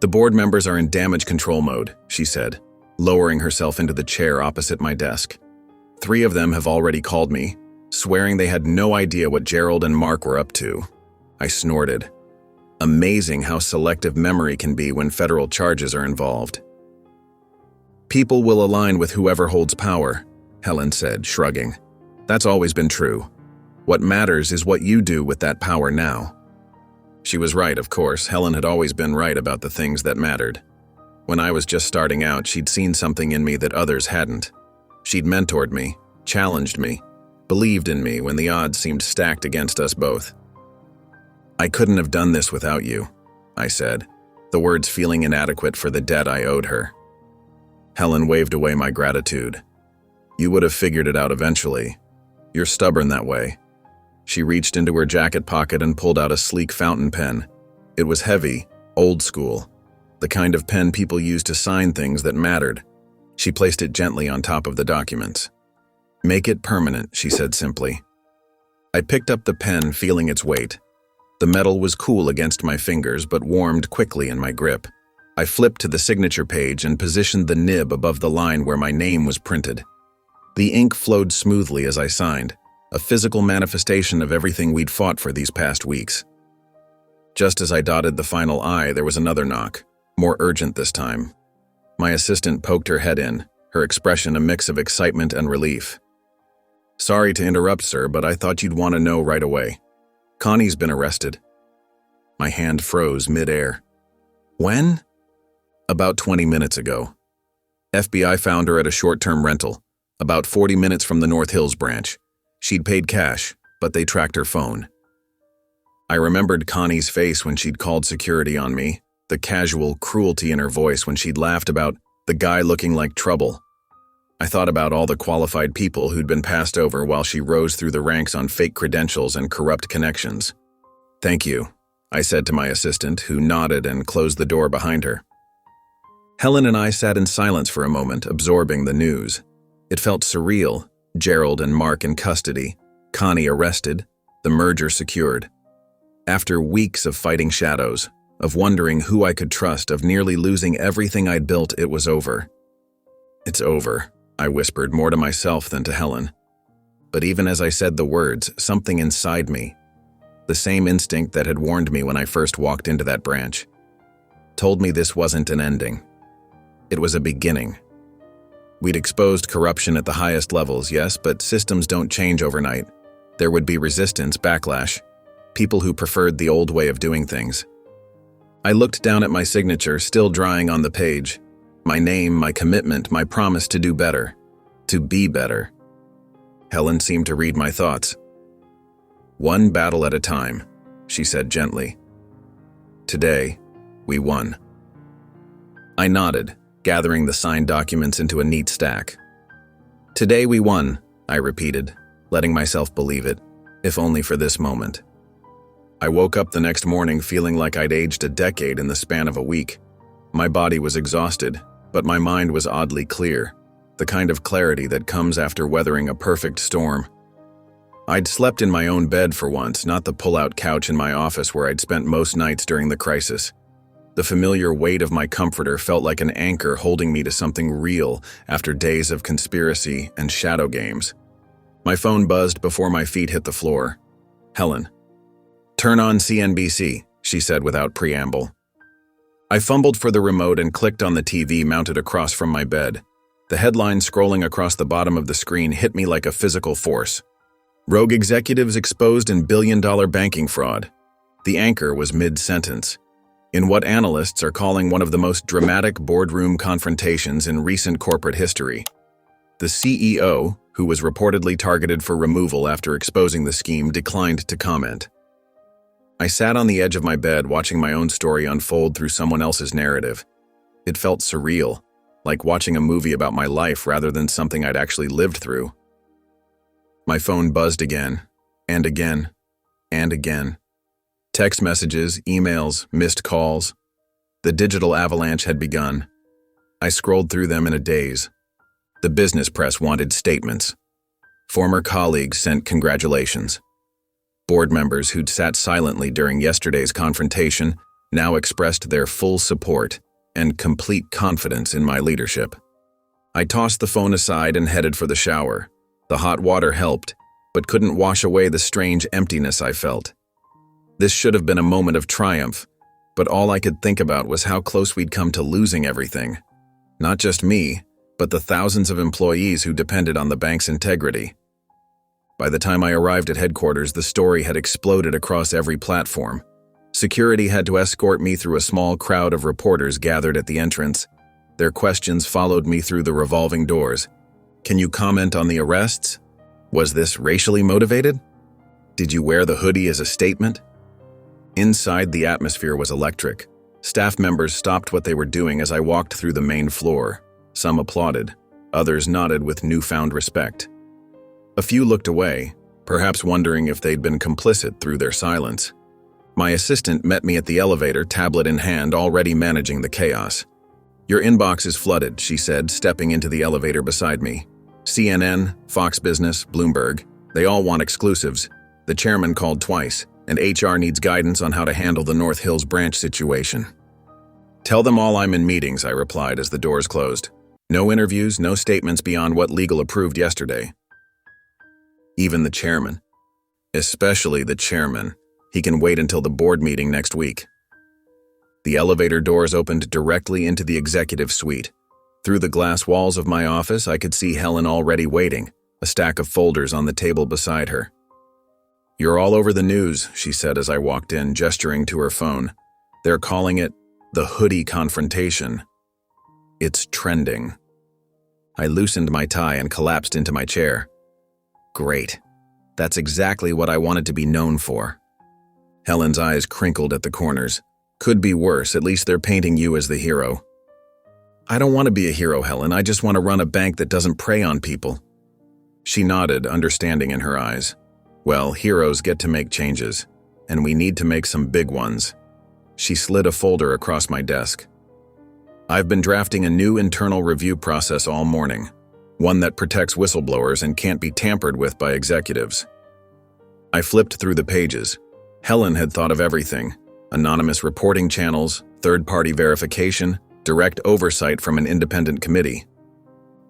"The board members are in damage control mode," she said, lowering herself into the chair opposite my desk. "3 of them have already called me, swearing they had no idea what Gerald and Mark were up to." I snorted. Amazing how selective memory can be when federal charges are involved. "People will align with whoever holds power," Helen said, shrugging. "That's always been true. What matters is what you do with that power now." She was right, of course. Helen had always been right about the things that mattered. When I was just starting out, she'd seen something in me that others hadn't. She'd mentored me, challenged me, believed in me when the odds seemed stacked against us both. "I couldn't have done this without you," I said, the words feeling inadequate for the debt I owed her. Helen waved away my gratitude. "You would have figured it out eventually. You're stubborn that way." She reached into her jacket pocket and pulled out a sleek fountain pen. It was heavy, old school, the kind of pen people used to sign things that mattered. She placed it gently on top of the documents. "Make it permanent," she said simply. I picked up the pen, feeling its weight. The metal was cool against my fingers, but warmed quickly in my grip. I flipped to the signature page and positioned the nib above the line where my name was printed. The ink flowed smoothly as I signed, a physical manifestation of everything we'd fought for these past weeks. Just as I dotted the final I, there was another knock, more urgent this time. My assistant poked her head in, her expression a mix of excitement and relief. "Sorry to interrupt, sir, but I thought you'd want to know right away. Connie's been arrested." My hand froze mid-air. "When?" "About 20 minutes ago. FBI found her at a short-term rental, about 40 minutes from the North Hills branch. She'd paid cash, but they tracked her phone." I remembered Connie's face when she'd called security on me, the casual cruelty in her voice when she'd laughed about the guy looking like trouble. I thought about all the qualified people who'd been passed over while she rose through the ranks on fake credentials and corrupt connections. "Thank you," I said to my assistant, who nodded and closed the door behind her. Helen and I sat in silence for a moment, absorbing the news. It felt surreal. Gerald and Mark in custody, Connie arrested, the merger secured. After weeks of fighting shadows, of wondering who I could trust, of nearly losing everything I'd built, it was over. "It's over," I whispered, more to myself than to Helen. But even as I said the words, something inside me, the same instinct that had warned me when I first walked into that branch, told me this wasn't an ending. It was a beginning. We'd exposed corruption at the highest levels, yes, but systems don't change overnight. There would be resistance, backlash, people who preferred the old way of doing things. I looked down at my signature, still drying on the page. My name, my commitment, my promise to do better, to be better. Helen seemed to read my thoughts. "One battle at a time," she said gently. "Today, we won." I nodded, gathering the signed documents into a neat stack. "Today we won," I repeated, letting myself believe it, if only for this moment. I woke up the next morning feeling like I'd aged a decade in the span of a week. My body was exhausted, but my mind was oddly clear, the kind of clarity that comes after weathering a perfect storm. I'd slept in my own bed for once, not the pull-out couch in my office where I'd spent most nights during the crisis. The familiar weight of my comforter felt like an anchor holding me to something real after days of conspiracy and shadow games. My phone buzzed before my feet hit the floor. "Helen." "Turn on CNBC," she said without preamble. I fumbled for the remote and clicked on the TV mounted across from my bed. The headline scrolling across the bottom of the screen hit me like a physical force. "Rogue executives exposed in billion-dollar banking fraud." The anchor was mid-sentence. In what analysts are calling one of the most dramatic boardroom confrontations in recent corporate history. The CEO, who was reportedly targeted for removal after exposing the scheme, declined to comment. I sat on the edge of my bed watching my own story unfold through someone else's narrative. It felt surreal, like watching a movie about my life rather than something I'd actually lived through. My phone buzzed again, and again, and again. Text messages, emails, missed calls. The digital avalanche had begun. I scrolled through them in a daze. The business press wanted statements. Former colleagues sent congratulations. Board members who'd sat silently during yesterday's confrontation now expressed their full support and complete confidence in my leadership. I tossed the phone aside and headed for the shower. The hot water helped, but couldn't wash away the strange emptiness I felt. This should have been a moment of triumph, but all I could think about was how close we'd come to losing everything. Not just me, but the thousands of employees who depended on the bank's integrity. By the time I arrived at headquarters, the story had exploded across every platform. Security had to escort me through a small crowd of reporters gathered at the entrance. Their questions followed me through the revolving doors. Can you comment on the arrests? Was this racially motivated? Did you wear the hoodie as a statement? Inside, the atmosphere was electric. Staff members stopped what they were doing as I walked through the main floor. Some applauded, others nodded with newfound respect. A few looked away, perhaps wondering if they'd been complicit through their silence. My assistant met me at the elevator, tablet in hand, already managing the chaos. Your inbox is flooded, she said, stepping into the elevator beside me. CNN, Fox Business, Bloomberg, they all want exclusives. The chairman called twice, and HR needs guidance on how to handle the North Hills branch situation. Tell them all I'm in meetings, I replied as the doors closed. No interviews, no statements beyond what legal approved yesterday. Even the chairman. Especially the chairman. He can wait until the board meeting next week. The elevator doors opened directly into the executive suite. Through the glass walls of my office, I could see Helen already waiting, a stack of folders on the table beside her. You're all over the news, she said as I walked in, gesturing to her phone. They're calling it the hoodie confrontation. It's trending. I loosened my tie and collapsed into my chair. Great. That's exactly what I wanted to be known for. Helen's eyes crinkled at the corners. Could be worse, at least they're painting you as the hero. I don't want to be a hero, Helen. I just want to run a bank that doesn't prey on people. She nodded, understanding in her eyes. Well, heroes get to make changes, and we need to make some big ones. She slid a folder across my desk. I've been drafting a new internal review process all morning, one that protects whistleblowers and can't be tampered with by executives. I flipped through the pages. Helen had thought of everything: anonymous reporting channels, third-party verification, direct oversight from an independent committee.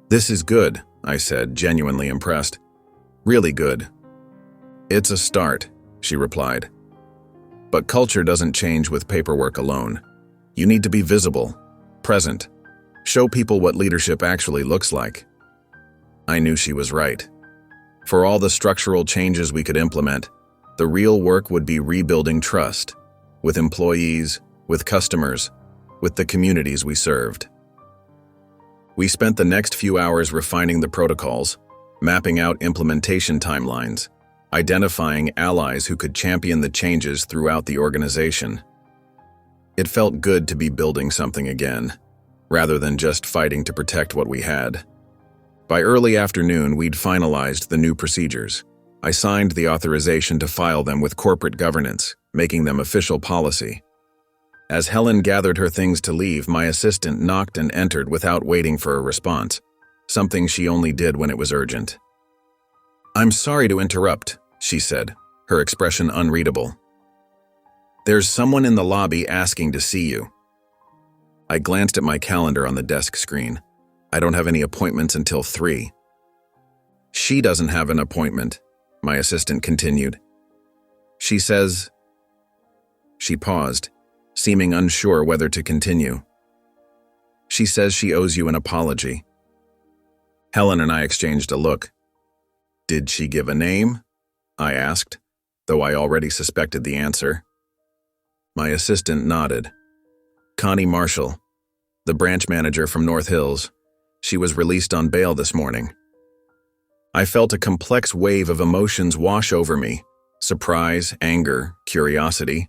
This is good, I said, genuinely impressed. Really good. It's a start, she replied. But culture doesn't change with paperwork alone. You need to be visible, present, show people what leadership actually looks like. I knew she was right. For all the structural changes we could implement, the real work would be rebuilding trust, with employees, with customers, with the communities we served. We spent the next few hours refining the protocols, mapping out implementation timelines, identifying allies who could champion the changes throughout the organization. It felt good to be building something again, rather than just fighting to protect what we had. By early afternoon, we'd finalized the new procedures. I signed the authorization to file them with corporate governance, making them official policy. As Helen gathered her things to leave, my assistant knocked and entered without waiting for a response, something she only did when it was urgent. I'm sorry to interrupt, she said, her expression unreadable. There's someone in the lobby asking to see you. I glanced at my calendar on the desk screen. I don't have any appointments until 3. She doesn't have an appointment, my assistant continued. She says... She paused, seeming unsure whether to continue. She says she owes you an apology. Helen and I exchanged a look. Did she give a name? I asked, though I already suspected the answer. My assistant nodded. Connie Marshall, the branch manager from North Hills. She was released on bail this morning. I felt a complex wave of emotions wash over me. Surprise, anger, curiosity.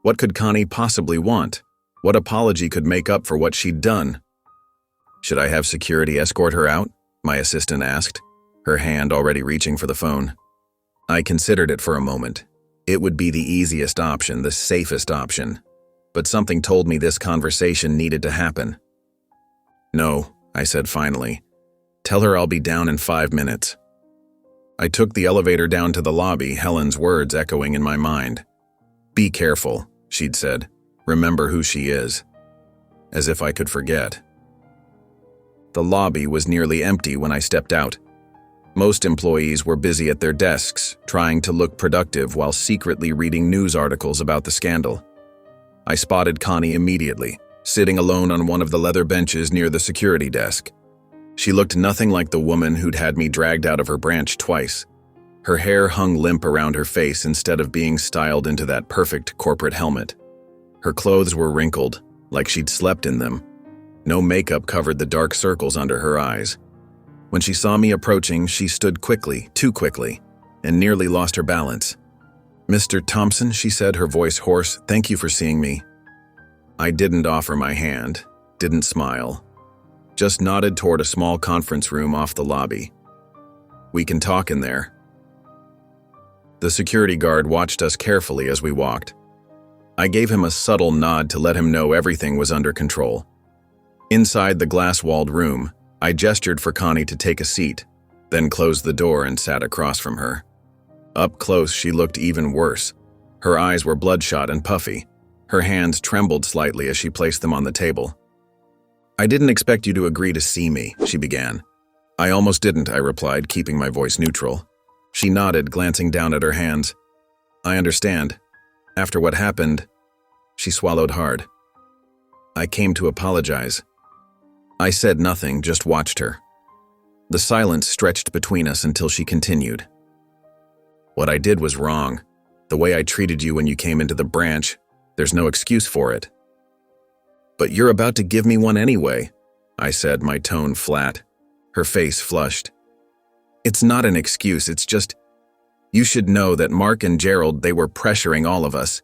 What could Connie possibly want? What apology could make up for what she'd done? "Should I have security escort her out?" my assistant asked, her hand already reaching for the phone. I considered it for a moment. It would be the easiest option, the safest option. But something told me this conversation needed to happen. "No," I said finally. "Tell her I'll be down in 5 minutes." I took the elevator down to the lobby, Helen's words echoing in my mind. "Be careful," she'd said. "Remember who she is." As if I could forget. The lobby was nearly empty when I stepped out. Most employees were busy at their desks, trying to look productive while secretly reading news articles about the scandal. I spotted Connie immediately, sitting alone on one of the leather benches near the security desk. She looked nothing like the woman who'd had me dragged out of her branch twice. Her hair hung limp around her face instead of being styled into that perfect corporate helmet. Her clothes were wrinkled, like she'd slept in them. No makeup covered the dark circles under her eyes. When she saw me approaching, she stood quickly, too quickly, and nearly lost her balance. "Mr. Thompson," she said, her voice hoarse, "thank you for seeing me." I didn't offer my hand, didn't smile, just nodded toward a small conference room off the lobby. "We can talk in there." The security guard watched us carefully as we walked. I gave him a subtle nod to let him know everything was under control. Inside the glass-walled room, I gestured for Connie to take a seat, then closed the door and sat across from her. Up close, she looked even worse. Her eyes were bloodshot and puffy. Her hands trembled slightly as she placed them on the table. "I didn't expect you to agree to see me," she began. "I almost didn't," I replied, keeping my voice neutral. She nodded, glancing down at her hands. "I understand. After what happened," she swallowed hard. "I came to apologize." I said nothing, just watched her. The silence stretched between us until she continued. "What I did was wrong. The way I treated you when you came into the branch, there's no excuse for it." "But you're about to give me one anyway," I said, my tone flat. Her face flushed. "It's not an excuse, it's just, you should know that Mark and Gerald, they were pressuring all of us.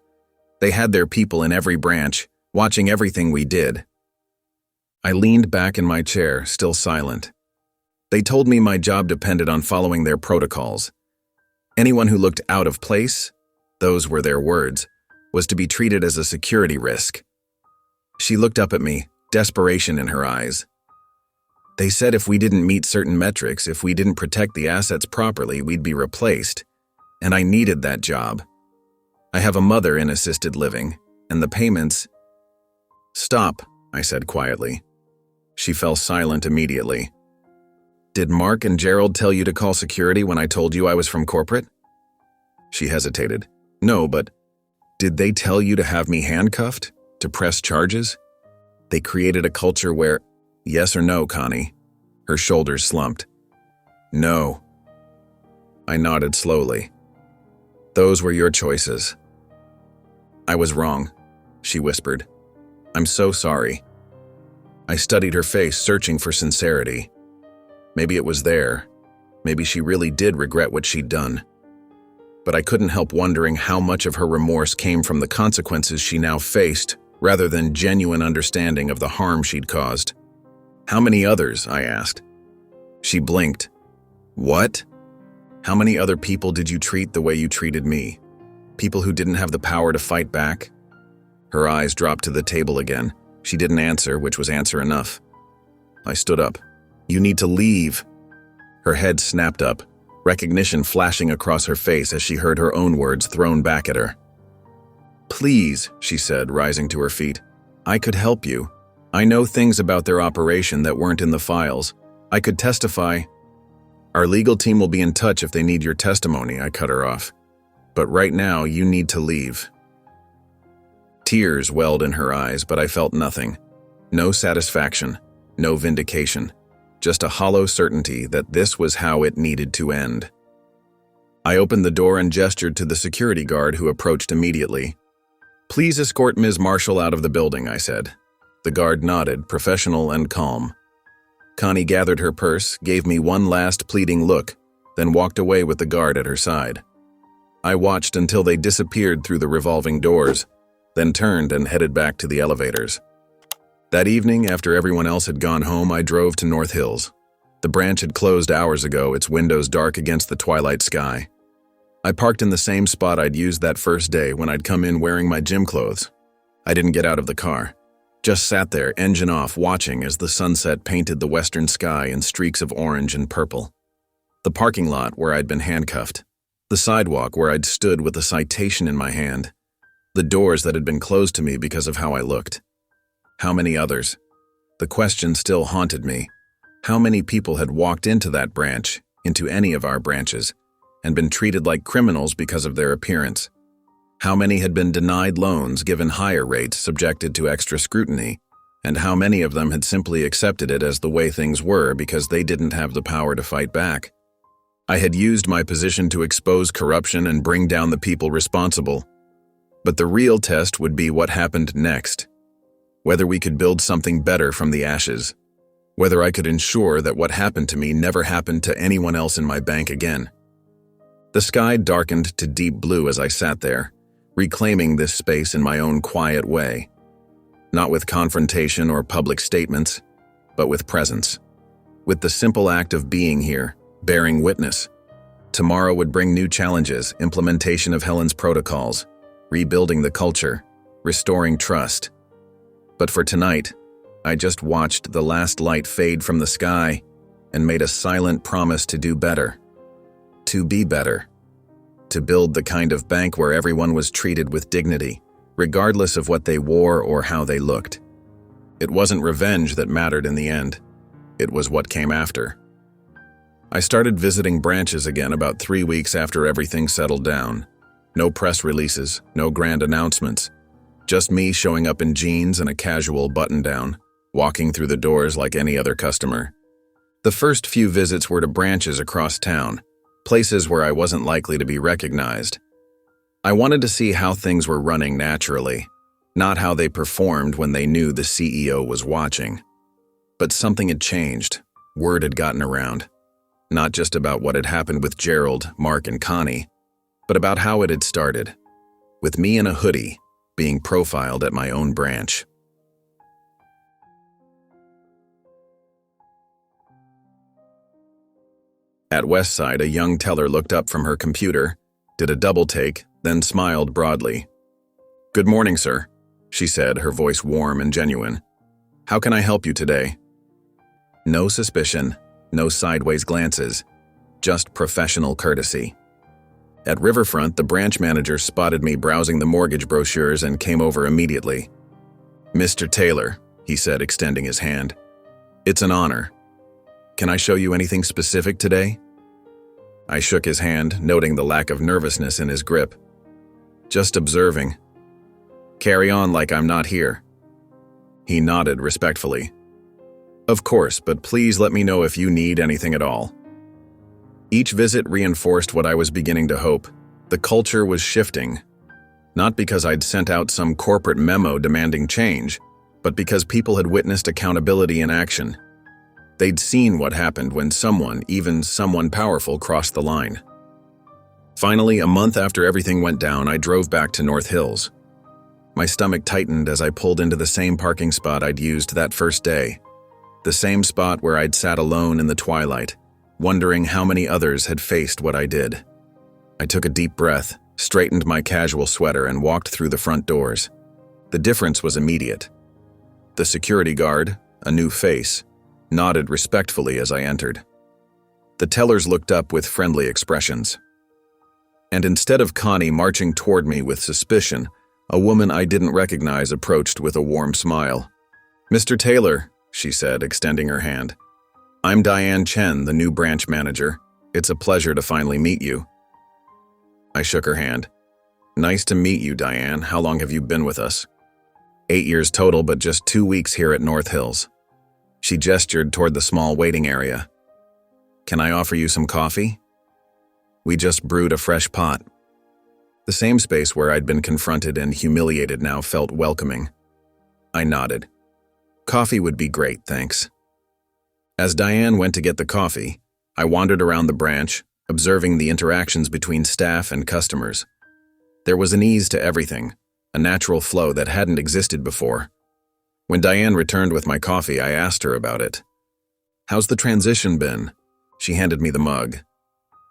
They had their people in every branch, watching everything we did." I leaned back in my chair, still silent. "They told me my job depended on following their protocols. Anyone who looked out of place, those were their words, was to be treated as a security risk." She looked up at me, desperation in her eyes. "They said if we didn't meet certain metrics, if we didn't protect the assets properly, we'd be replaced. And I needed that job. I have a mother in assisted living, and the payments—" "Stop," I said quietly. She fell silent immediately. "Did Mark and Gerald tell you to call security when I told you I was from corporate?" She hesitated. "No, but did they tell you to have me handcuffed? To press charges? They created a culture where—" "Yes or no, Connie?" Her shoulders slumped. "No." I nodded slowly. "Those were your choices." "I was wrong," she whispered. "I'm so sorry." I studied her face, searching for sincerity. Maybe it was there. Maybe she really did regret what she'd done. But I couldn't help wondering how much of her remorse came from the consequences she now faced, rather than genuine understanding of the harm she'd caused. "How many others?" I asked. She blinked. "What? How many other people did you treat the way you treated me? People who didn't have the power to fight back?" Her eyes dropped to the table again. She didn't answer, which was answer enough. I stood up. "You need to leave." Her head snapped up, recognition flashing across her face as she heard her own words thrown back at her. "Please," she said, rising to her feet. "I could help you. I know things about their operation that weren't in the files. I could testify." "Our legal team will be in touch if they need your testimony," I cut her off. "But right now, you need to leave." Tears welled in her eyes, but I felt nothing. No satisfaction, no vindication, just a hollow certainty that this was how it needed to end. I opened the door and gestured to the security guard who approached immediately. "Please escort Ms. Marshall out of the building," I said. The guard nodded, professional and calm. Connie gathered her purse, gave me one last pleading look, then walked away with the guard at her side. I watched until they disappeared through the revolving doors, then turned and headed back to the elevators. That evening, after everyone else had gone home, I drove to North Hills. The branch had closed hours ago, its windows dark against the twilight sky. I parked in the same spot I'd used that first day when I'd come in wearing my gym clothes. I didn't get out of the car, just sat there, engine off, watching as the sunset painted the western sky in streaks of orange and purple. The parking lot where I'd been handcuffed, the sidewalk where I'd stood with a citation in my hand, the doors that had been closed to me because of how I looked. How many others? The question still haunted me. How many people had walked into that branch, into any of our branches, and been treated like criminals because of their appearance? How many had been denied loans, given higher rates, subjected to extra scrutiny, and how many of them had simply accepted it as the way things were because they didn't have the power to fight back? I had used my position to expose corruption and bring down the people responsible. But the real test would be what happened next. Whether we could build something better from the ashes. Whether I could ensure that what happened to me never happened to anyone else in my bank again. The sky darkened to deep blue as I sat there, reclaiming this space in my own quiet way. Not with confrontation or public statements, but with presence. With the simple act of being here, bearing witness. Tomorrow would bring new challenges, implementation of Helen's protocols, rebuilding the culture, restoring trust. But for tonight, I just watched the last light fade from the sky and made a silent promise to do better. To be better. To build the kind of bank where everyone was treated with dignity, regardless of what they wore or how they looked. It wasn't revenge that mattered in the end. It was what came after. I started visiting branches again about 3 weeks after everything settled down. No press releases, no grand announcements. Just me showing up in jeans and a casual button-down, walking through the doors like any other customer. The first few visits were to branches across town, places where I wasn't likely to be recognized. I wanted to see how things were running naturally, not how they performed when they knew the CEO was watching. But something had changed. Word had gotten around. Not just about what had happened with Gerald, Mark, and Connie, but about how it had started, with me in a hoodie, being profiled at my own branch. At Westside, a young teller looked up from her computer, did a double take, then smiled broadly. "Good morning, sir," she said, her voice warm and genuine. "How can I help you today?" No suspicion, no sideways glances, just professional courtesy. At Riverfront, the branch manager spotted me browsing the mortgage brochures and came over immediately. "Mr. Taylor," he said, extending his hand. "It's an honor. Can I show you anything specific today?" I shook his hand, noting the lack of nervousness in his grip. "Just observing. Carry on like I'm not here." He nodded respectfully. "Of course, but please let me know if you need anything at all." Each visit reinforced what I was beginning to hope. The culture was shifting. Not because I'd sent out some corporate memo demanding change, but because people had witnessed accountability in action. They'd seen what happened when someone, even someone powerful, crossed the line. Finally, a month after everything went down, I drove back to North Hills. My stomach tightened as I pulled into the same parking spot I'd used that first day. The same spot where I'd sat alone in the twilight, wondering how many others had faced what I did. I took a deep breath, straightened my casual sweater, and walked through the front doors. The difference was immediate. The security guard, a new face, nodded respectfully as I entered. The tellers looked up with friendly expressions. And instead of Connie marching toward me with suspicion, a woman I didn't recognize approached with a warm smile. "Mr. Taylor," she said, extending her hand. "I'm Diane Chen, the new branch manager. It's a pleasure to finally meet you." I shook her hand. "Nice to meet you, Diane. How long have you been with us?" 8 years total, but just 2 weeks here at North Hills." She gestured toward the small waiting area. "Can I offer you some coffee?" We just brewed a fresh pot. The same space where I'd been confronted and humiliated now felt welcoming. I nodded. "Coffee would be great, thanks." As Diane went to get the coffee, I wandered around the branch, observing the interactions between staff and customers. There was an ease to everything, a natural flow that hadn't existed before. When Diane returned with my coffee, I asked her about it. "How's the transition been?" She handed me the mug.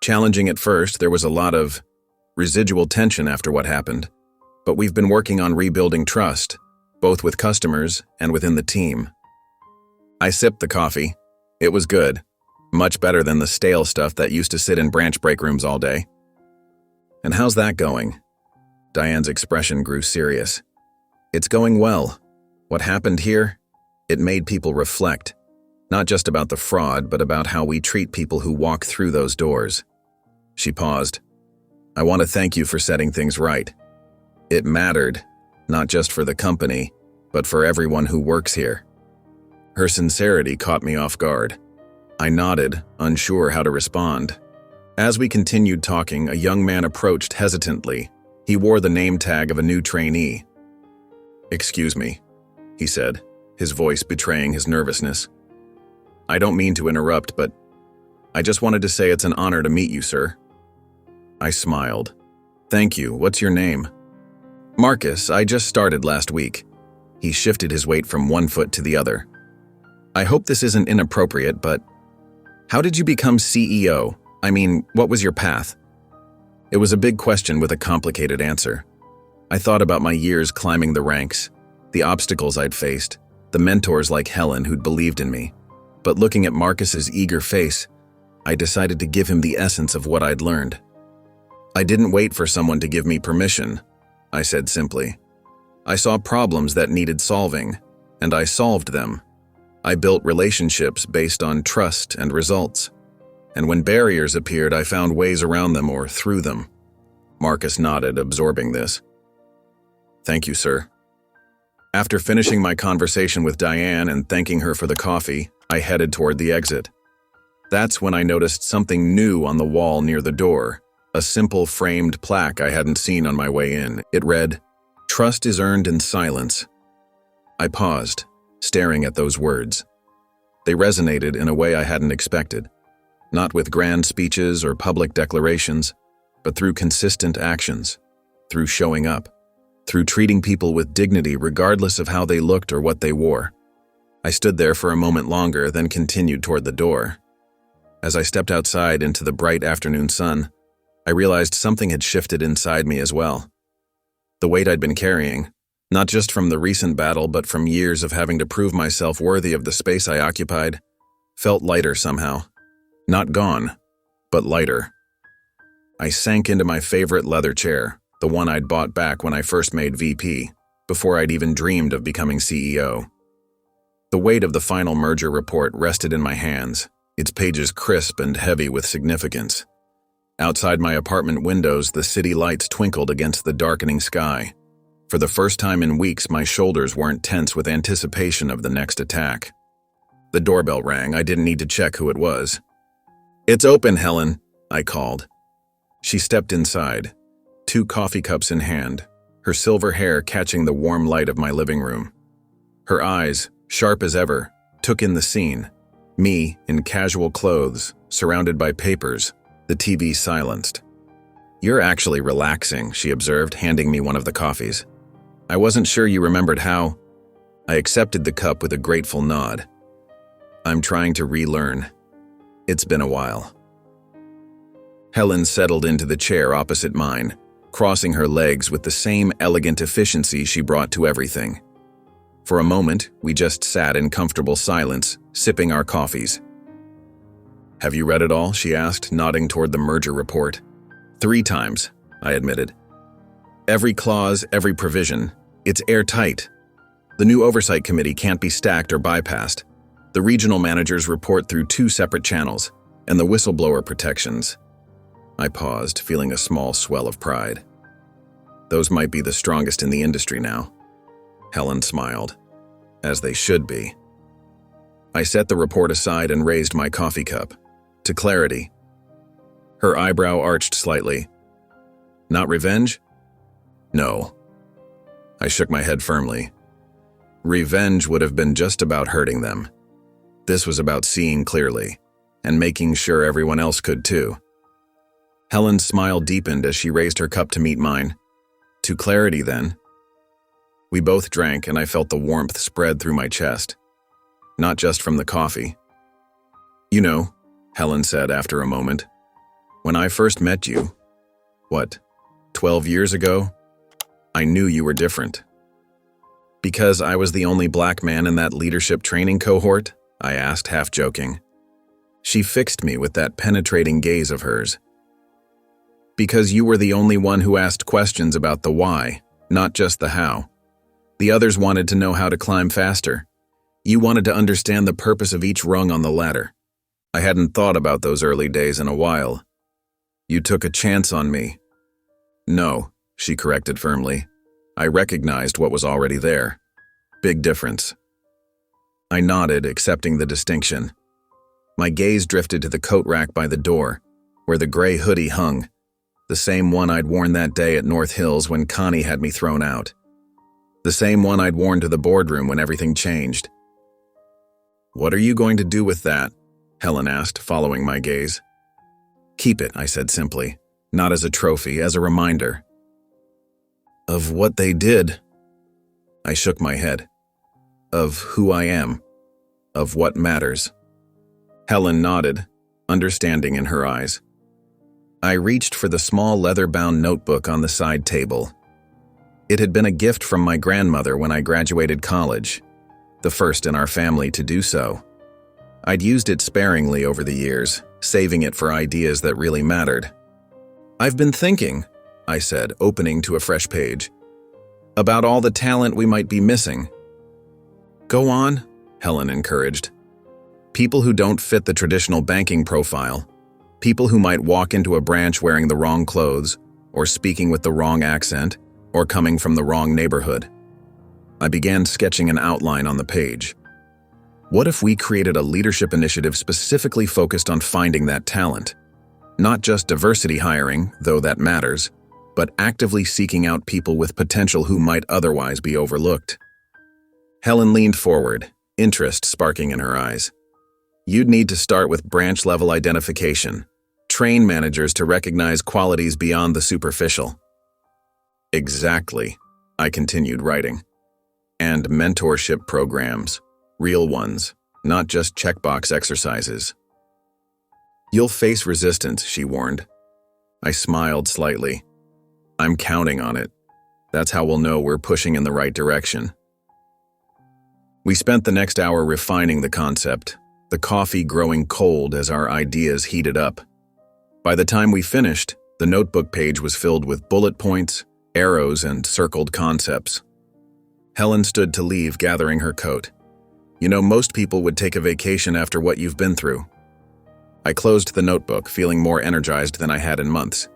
Challenging at first, there was a lot of residual tension after what happened, but we've been working on rebuilding trust, both with customers and within the team. I sipped the coffee. It was good, much better than the stale stuff that used to sit in branch break rooms all day. "And how's that going?" Diane's expression grew serious. "It's going well. What happened here? It made people reflect, not just about the fraud, but about how we treat people who walk through those doors." She paused. "I want to thank you for setting things right. It mattered, not just for the company, but for everyone who works here." Her sincerity caught me off guard. I nodded, unsure how to respond. As we continued talking, a young man approached hesitantly. He wore the name tag of a new trainee. "Excuse me," he said, his voice betraying his nervousness. "I don't mean to interrupt, but I just wanted to say it's an honor to meet you, sir." I smiled. "Thank you. What's your name?" "Marcus. I just started last week." He shifted his weight from one foot to the other. "I hope this isn't inappropriate, but how did you become CEO? I mean, what was your path?" It was a big question with a complicated answer. I thought about my years climbing the ranks, the obstacles I'd faced, the mentors like Helen who'd believed in me. But looking at Marcus's eager face, I decided to give him the essence of what I'd learned. "I didn't wait for someone to give me permission," I said simply. "I saw problems that needed solving, and I solved them. I built relationships based on trust and results. And when barriers appeared, I found ways around them or through them." Marcus nodded, absorbing this. "Thank you, sir." After finishing my conversation with Diane and thanking her for the coffee, I headed toward the exit. That's when I noticed something new on the wall near the door, a simple framed plaque I hadn't seen on my way in. It read, "Trust is earned in silence." I paused, staring at those words. They resonated in a way I hadn't expected. Not with grand speeches or public declarations, but through consistent actions, through showing up, through treating people with dignity regardless of how they looked or what they wore. I stood there for a moment longer, then continued toward the door. As I stepped outside into the bright afternoon sun, I realized something had shifted inside me as well. The weight I'd been carrying, not just from the recent battle but from years of having to prove myself worthy of the space I occupied, felt lighter somehow. Not gone, but lighter. I sank into my favorite leather chair, the one I'd bought back when I first made VP, before I'd even dreamed of becoming CEO. The weight of the final merger report rested in my hands, its pages crisp and heavy with significance. Outside my apartment windows, the city lights twinkled against the darkening sky. For the first time in weeks, my shoulders weren't tense with anticipation of the next attack. The doorbell rang. I didn't need to check who it was. "It's open, Helen," I called. She stepped inside, 2 coffee cups in hand, her silver hair catching the warm light of my living room. Her eyes, sharp as ever, took in the scene. Me, in casual clothes, surrounded by papers, the TV silenced. "You're actually relaxing," she observed, handing me one of the coffees. "I wasn't sure you remembered how." I accepted the cup with a grateful nod. "I'm trying to relearn. It's been a while." Helen settled into the chair opposite mine, crossing her legs with the same elegant efficiency she brought to everything. For a moment, we just sat in comfortable silence, sipping our coffees. "Have you read it all?" she asked, nodding toward the merger report. "3 times, I admitted. Every clause, every provision. It's airtight. The new oversight committee can't be stacked or bypassed. The regional managers report through 2 separate channels, and the whistleblower protections." I paused, feeling a small swell of pride. "Those might be the strongest in the industry now." Helen smiled. "As they should be." I set the report aside and raised my coffee cup. To clarity. Her eyebrow arched slightly. "Not revenge?" "No." I shook my head firmly. Revenge would have been just about hurting them. This was about seeing clearly, and making sure everyone else could too. Helen's smile deepened as she raised her cup to meet mine. To clarity, then. We both drank, and I felt the warmth spread through my chest. Not just from the coffee. You know, Helen said after a moment, when I first met you, 12 years ago, I knew you were different. Because I was the only black man in that leadership training cohort? I asked, half joking. She fixed me with that penetrating gaze of hers. Because you were the only one who asked questions about the why, not just the how. The others wanted to know how to climb faster. You wanted to understand the purpose of each rung on the ladder. I hadn't thought about those early days in a while. You took a chance on me. No, she corrected firmly. I recognized what was already there. Big difference. I nodded, accepting the distinction. My gaze drifted to the coat rack by the door, where the gray hoodie hung, the same one I'd worn that day at North Hills when Connie had me thrown out. The same one I'd worn to the boardroom when everything changed. What are you going to do with that? Helen asked, following my gaze. Keep it, I said simply, not as a trophy, as a reminder. Of what they did? I shook my head. Of who I am. Of what matters. Helen nodded, understanding in her eyes. I reached for the small leather-bound notebook on the side table. It had been a gift from my grandmother when I graduated college, the first in our family to do so. I'd used it sparingly over the years, saving it for ideas that really mattered. I've been thinking, I said, opening to a fresh page, about all the talent we might be missing. Go on, Helen encouraged. People who don't fit the traditional banking profile. People who might walk into a branch wearing the wrong clothes, or speaking with the wrong accent, or coming from the wrong neighborhood. I began sketching an outline on the page. What if we created a leadership initiative specifically focused on finding that talent? Not just diversity hiring, though that matters, but actively seeking out people with potential who might otherwise be overlooked. Helen leaned forward, interest sparking in her eyes. You'd need to start with branch-level identification. Train managers to recognize qualities beyond the superficial. Exactly, I continued writing. And mentorship programs, real ones, not just checkbox exercises. You'll face resistance, she warned. I smiled slightly. I'm counting on it. That's how we'll know we're pushing in the right direction. We spent the next hour refining the concept, the coffee growing cold as our ideas heated up. By the time we finished, the notebook page was filled with bullet points, arrows, and circled concepts. Helen stood to leave, gathering her coat. You know, most people would take a vacation after what you've been through. I closed the notebook, feeling more energized than I had in months.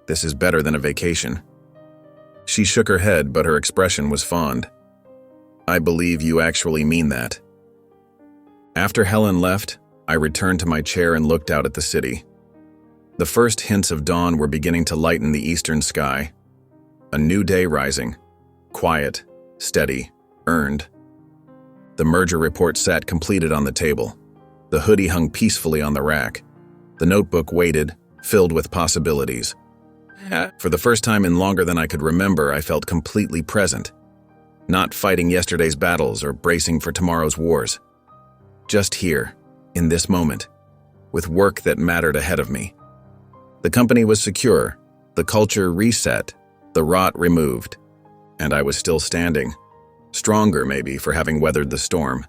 This is better than a vacation. She shook her head, but her expression was fond. I believe you actually mean that. After Helen left, I returned to my chair and looked out at the city. The first hints of dawn were beginning to lighten the eastern sky. A new day rising. Quiet, steady, earned. The merger report sat completed on the table. The hoodie hung peacefully on the rack. The notebook waited, filled with possibilities. For the first time in longer than I could remember, I felt completely present. Not fighting yesterday's battles or bracing for tomorrow's wars. Just here, in this moment, with work that mattered ahead of me. The company was secure, the culture reset, the rot removed, and I was still standing. Stronger, maybe, for having weathered the storm.